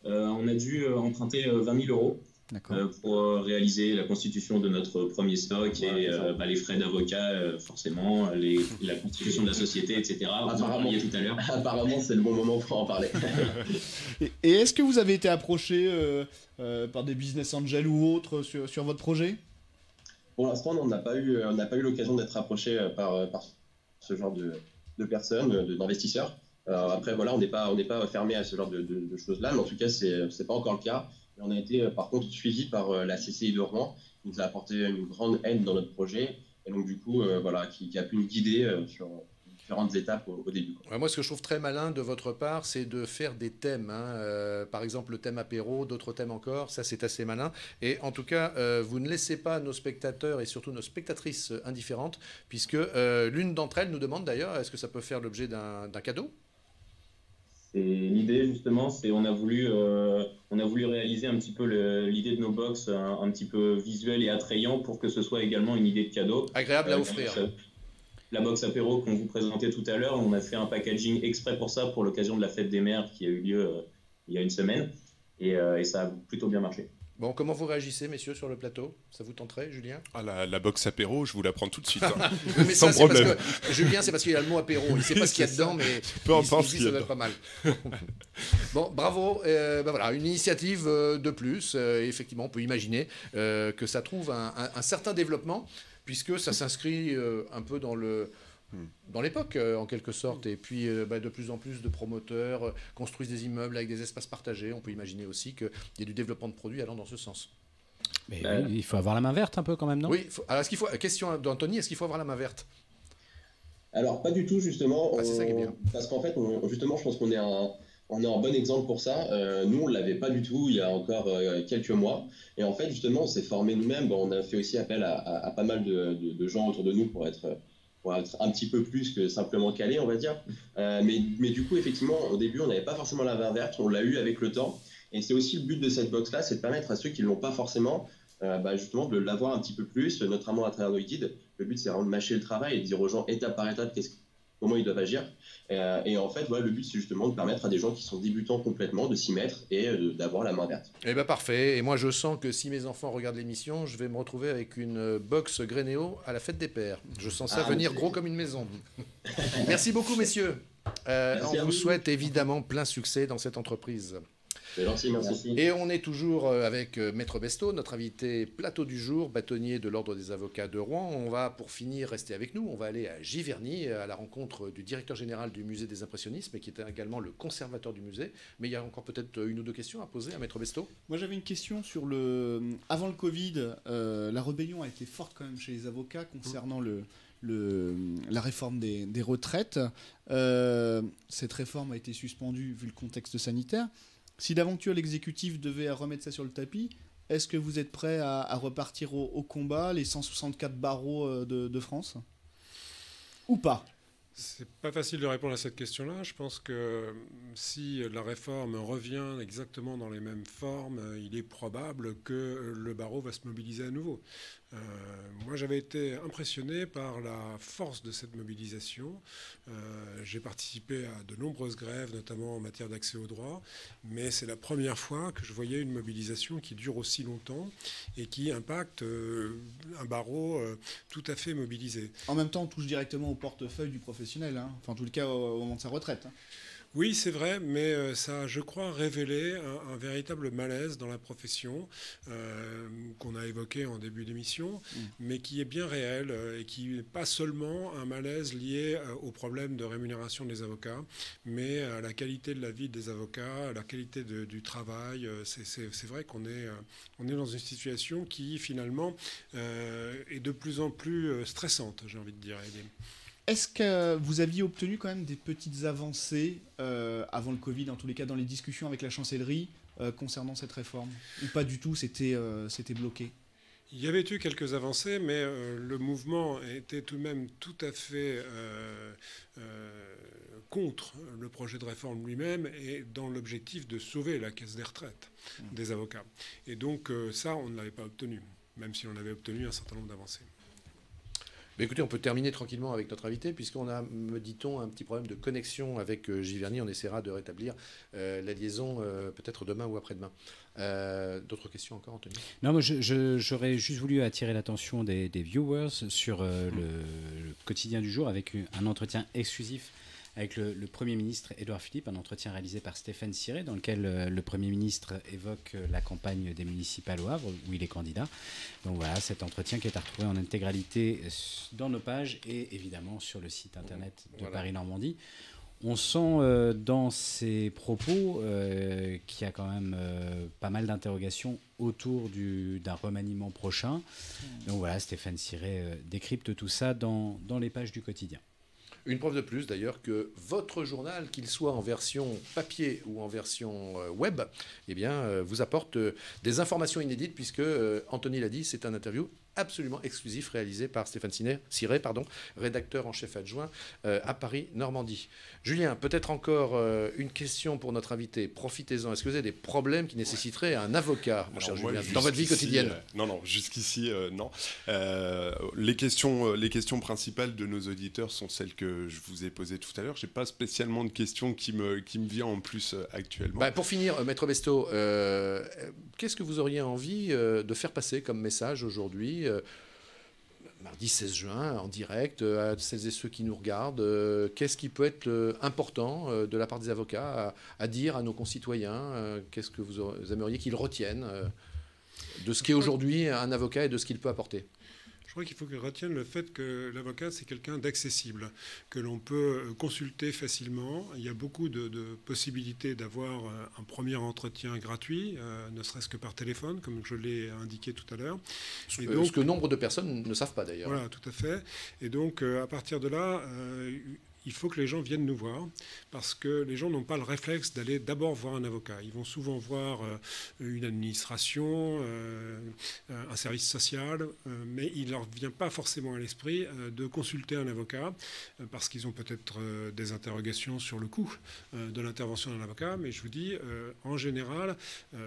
On a dû emprunter 20 000 euros pour réaliser la constitution de notre premier stock et les frais d'avocat, forcément, la constitution de la société, etc. Vous en parliez tout à l'heure. Apparemment, c'est le bon moment pour en parler. Et est-ce que vous avez été approché par des business angels ou autres sur votre projet ? Pour l'instant, on n'a pas eu l'occasion d'être approché par ce genre de personnes, d'investisseurs. Après, voilà, on n'est pas fermé à ce genre de choses-là, mais en tout cas, c'est pas encore le cas. On a été par contre suivi par la CCI de Rouen, qui nous a apporté une grande aide dans notre projet, et donc du coup, qui a pu nous guider sur différentes étapes au début. Moi, ce que je trouve très malin de votre part, c'est de faire des thèmes. Par exemple, le thème apéro, d'autres thèmes encore, ça c'est assez malin. Et en tout cas, vous ne laissez pas nos spectateurs et surtout nos spectatrices indifférentes, puisque l'une d'entre elles nous demande d'ailleurs, est-ce que ça peut faire l'objet d'un cadeau ? Et l'idée justement, c'est on a voulu réaliser un petit peu l'idée de nos box un petit peu visuelle et attrayant pour que ce soit également une idée de cadeau. Agréable à offrir. La box apéro qu'on vous présentait tout à l'heure, on a fait un packaging exprès pour ça, pour l'occasion de la fête des mères qui a eu lieu il y a une semaine, et ça a plutôt bien marché. Bon, comment vous réagissez, messieurs, sur le plateau ? Ça vous tenterait, Julien ? La box apéro, je vous la prends tout de suite. Hein. Mais sans problème. Julien, c'est parce qu'il y a le mot apéro. Il ne sait pas ce qu'il y a dedans, mais peu importe il dit ça doit être pas mal. Bon, bravo. Voilà, une initiative de plus. Effectivement, on peut imaginer que ça trouve un certain développement, puisque ça s'inscrit un peu dans l'époque, en quelque sorte. Et puis, de plus en plus de promoteurs construisent des immeubles avec des espaces partagés. On peut imaginer aussi qu'il y ait du développement de produits allant dans ce sens. Mais oui, il faut avoir la main verte un peu quand même, non ? Oui. Alors, question d'Anthony, est-ce qu'il faut avoir la main verte ? Alors, pas du tout, justement. C'est ça qui est bien. Parce qu'en fait, justement, je pense qu'on est un bon exemple pour ça. Nous, on ne l'avait pas du tout il y a encore quelques mois. Et en fait, justement, on s'est formé nous-mêmes. On a fait aussi appel à pas mal de gens autour de nous pour être un petit peu plus que simplement calé, on va dire. Mais du coup, effectivement, au début, on n'avait pas forcément la main verte. On l'a eu avec le temps. Et c'est aussi le but de cette box-là, c'est de permettre à ceux qui ne l'ont pas forcément, justement, de l'avoir un petit peu plus, notamment à travers nos guides. Le but, c'est vraiment de mâcher le travail et de dire aux gens, étape par étape, comment ils doivent agir. Et en fait, le but, c'est justement de permettre à des gens qui sont débutants complètement de s'y mettre et d'avoir la main verte. Eh bien, parfait. Et moi, je sens que si mes enfants regardent l'émission, je vais me retrouver avec une box Grénéo à la fête des pères. Je sens ça venir gros comme une maison. Merci beaucoup, messieurs. On vous souhaite évidemment plein succès dans cette entreprise. C'est gentil, merci. Et on est toujours avec Maître Besto, notre invité plateau du jour, bâtonnier de l'Ordre des avocats de Rouen. On va, pour finir, rester avec nous. On va aller à Giverny, à la rencontre du directeur général du musée des impressionnismes, qui est également le conservateur du musée. Mais il y a encore peut-être une ou deux questions à poser à Maître Besto. Moi, j'avais une question sur avant le Covid, la rébellion a été forte quand même chez les avocats concernant la réforme des retraites. Cette réforme a été suspendue vu le contexte sanitaire. Si d'aventure l'exécutif devait remettre ça sur le tapis, est-ce que vous êtes prêt à repartir au combat, les 164 barreaux de France ? Ou pas ? C'est pas facile de répondre à cette question-là. Je pense que si la réforme revient exactement dans les mêmes formes, il est probable que le barreau va se mobiliser à nouveau. Moi, j'avais été impressionné par la force de cette mobilisation. J'ai participé à de nombreuses grèves, notamment en matière d'accès au droit, mais c'est la première fois que je voyais une mobilisation qui dure aussi longtemps et qui impacte un barreau tout à fait mobilisé. En même temps, on touche directement au portefeuille du professionnel, hein. Enfin, en tout cas, au moment de sa retraite. Hein. Oui, c'est vrai, mais ça a, je crois, révélé un véritable malaise dans la profession qu'on a évoqué en début d'émission, mais qui est bien réel et qui n'est pas seulement un malaise lié au problème de rémunération des avocats, mais à la qualité de la vie des avocats, à la qualité du travail. C'est vrai qu'on est dans une situation qui, finalement, est de plus en plus stressante, j'ai envie de dire. Est-ce que vous aviez obtenu quand même des petites avancées avant le Covid, en tous les cas dans les discussions avec la chancellerie concernant cette réforme ? Ou pas du tout, c'était bloqué ? Il y avait eu quelques avancées, mais le mouvement était tout de même tout à fait contre le projet de réforme lui-même et dans l'objectif de sauver la caisse des retraites des avocats. Et donc ça, on ne l'avait pas obtenu, même si on avait obtenu un certain nombre d'avancées. Mais écoutez, on peut terminer tranquillement avec notre invité, puisqu'on a, me dit-on, un petit problème de connexion avec Giverny. On essaiera de rétablir la liaison peut-être demain ou après-demain. D'autres questions encore, Anthony ? Non, moi j'aurais juste voulu attirer l'attention des viewers sur le quotidien du jour avec un entretien exclusif avec le Premier ministre Édouard Philippe, un entretien réalisé par Stéphane Ciré, dans lequel le Premier ministre évoque la campagne des municipales au Havre, où il est candidat. Donc voilà, cet entretien qui est à retrouver en intégralité dans nos pages et évidemment sur le site internet de Paris-Normandie. On sent dans ses propos qu'il y a quand même pas mal d'interrogations autour d'un remaniement prochain. Donc voilà, Stéphane Ciré décrypte tout ça dans les pages du quotidien. Une preuve de plus d'ailleurs que votre journal, qu'il soit en version papier ou en version web, eh bien, vous apporte des informations inédites puisque, Anthony l'a dit, c'est un interview absolument exclusif réalisé par Stéphane Ciré, rédacteur en chef adjoint à Paris-Normandie. Julien, peut-être encore une question pour notre invité. Profitez-en. Est-ce que vous avez des problèmes qui nécessiteraient un avocat, mon cher Julien, dans votre vie quotidienne ? Non, jusqu'ici, non. Les questions principales de nos auditeurs sont celles que je vous ai posées tout à l'heure. Je n'ai pas spécialement de questions qui me viennent en plus actuellement. Pour finir, Maître Besto, qu'est-ce que vous auriez envie de faire passer comme message aujourd'hui, mardi 16 juin, en direct, à celles et ceux qui nous regardent? Qu'est-ce qui peut être important de la part des avocats à dire à nos concitoyens? Qu'est-ce que vous aimeriez qu'ils retiennent de ce qu'est aujourd'hui un avocat et de ce qu'il peut apporter? Je crois qu'il faut qu'ils retiennent le fait que l'avocat, c'est quelqu'un d'accessible, que l'on peut consulter facilement. Il y a beaucoup de possibilités d'avoir un premier entretien gratuit, ne serait-ce que par téléphone, comme je l'ai indiqué tout à l'heure. Ce que nombre de personnes ne savent pas d'ailleurs. Voilà, tout à fait. Et donc, à partir de là, il faut que les gens viennent nous voir parce que les gens n'ont pas le réflexe d'aller d'abord voir un avocat. Ils vont souvent voir une administration, un service social, mais il ne leur vient pas forcément à l'esprit de consulter un avocat parce qu'ils ont peut-être des interrogations sur le coût de l'intervention d'un avocat. Mais je vous dis, en général,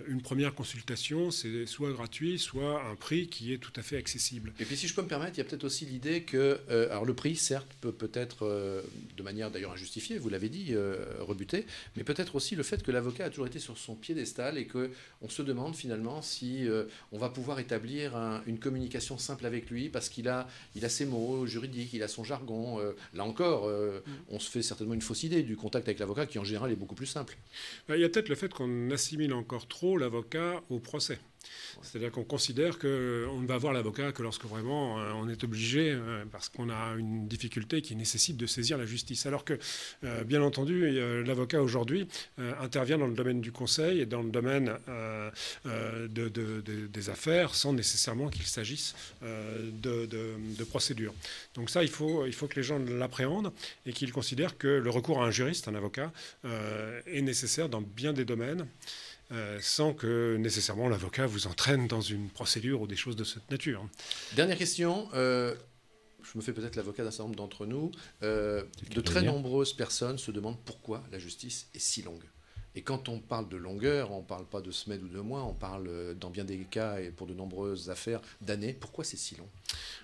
une première consultation, c'est soit gratuit, soit un prix qui est tout à fait accessible. Et puis si je peux me permettre, il y a peut-être aussi l'idée que, alors le prix, certes, peut être de manière d'ailleurs injustifiée, vous l'avez dit, rebutée, mais peut-être aussi le fait que l'avocat a toujours été sur son piédestal et qu'on se demande finalement si on va pouvoir établir une communication simple avec lui parce qu'il a ses mots juridiques, il a son jargon. Là encore, on se fait certainement une fausse idée du contact avec l'avocat qui en général est beaucoup plus simple. Il y a peut-être le fait qu'on assimile encore trop l'avocat au procès. C'est-à-dire qu'on considère qu'on ne va voir l'avocat que lorsque vraiment on est obligé, parce qu'on a une difficulté qui nécessite de saisir la justice. Alors que, bien entendu, l'avocat aujourd'hui intervient dans le domaine du conseil et dans le domaine des affaires sans nécessairement qu'il s'agisse de procédure. Donc ça, il faut que les gens l'appréhendent et qu'ils considèrent que le recours à un juriste, un avocat, est nécessaire dans bien des domaines. Sans que nécessairement l'avocat vous entraîne dans une procédure ou des choses de cette nature. Dernière question, je me fais peut-être l'avocat d'un certain nombre d'entre nous. De très nombreuses personnes se demandent pourquoi la justice est si longue. Et quand on parle de longueur, on ne parle pas de semaines ou de mois, on parle dans bien des cas et pour de nombreuses affaires d'années. Pourquoi c'est si long ?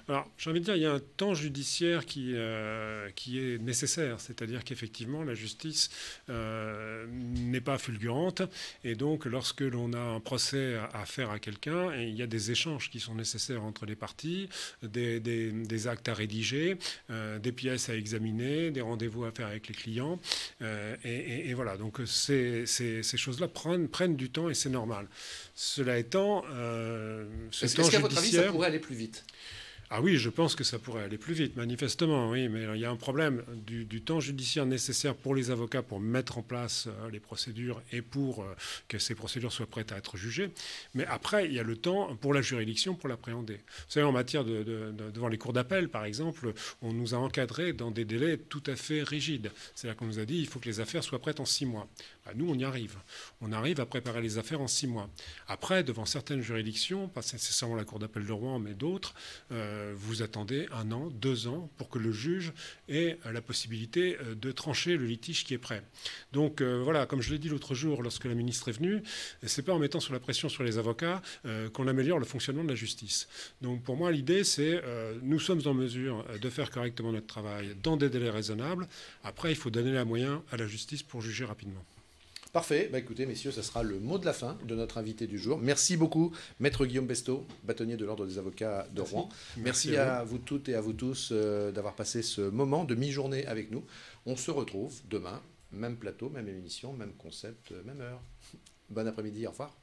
Alors, j'ai envie de dire, il y a un temps judiciaire qui est nécessaire, c'est-à-dire qu'effectivement, la justice n'est pas fulgurante, et donc, lorsque l'on a un procès à faire à quelqu'un, il y a des échanges qui sont nécessaires entre les parties, des actes à rédiger, des pièces à examiner, des rendez-vous à faire avec les clients, et voilà, donc ces choses-là prennent du temps, et c'est normal. Cela étant, est-ce qu'à votre avis, ça pourrait aller plus vite ? Ah oui, je pense que ça pourrait aller plus vite, manifestement, oui, mais il y a un problème du temps judiciaire nécessaire pour les avocats pour mettre en place les procédures et pour que ces procédures soient prêtes à être jugées. Mais après, il y a le temps pour la juridiction pour l'appréhender. Vous savez, en matière devant les cours d'appel, par exemple, on nous a encadrés dans des délais tout à fait rigides. C'est-à-dire qu'on nous a dit qu'il faut que les affaires soient prêtes en 6 mois. Ben, nous, on y arrive. On arrive à préparer les affaires en 6 mois. Après, devant certaines juridictions, pas nécessairement la Cour d'appel de Rouen, mais d'autres, vous attendez 1 an, 2 ans pour que le juge ait la possibilité de trancher le litige qui est prêt. Donc voilà, comme je l'ai dit l'autre jour lorsque la ministre est venue, c'est pas en mettant sur la pression sur les avocats qu'on améliore le fonctionnement de la justice. Donc pour moi, l'idée, c'est nous sommes en mesure de faire correctement notre travail dans des délais raisonnables. Après, il faut donner les moyens à la justice pour juger rapidement. Parfait. Bah, écoutez, messieurs, ça sera le mot de la fin de notre invité du jour. Merci beaucoup, Maître Guillaume Besto, bâtonnier de l'Ordre des avocats de Rouen. Merci à vous toutes et à vous tous d'avoir passé ce moment de mi-journée avec nous. On se retrouve demain, même plateau, même émission, même concept, même heure. Bon après-midi, au revoir.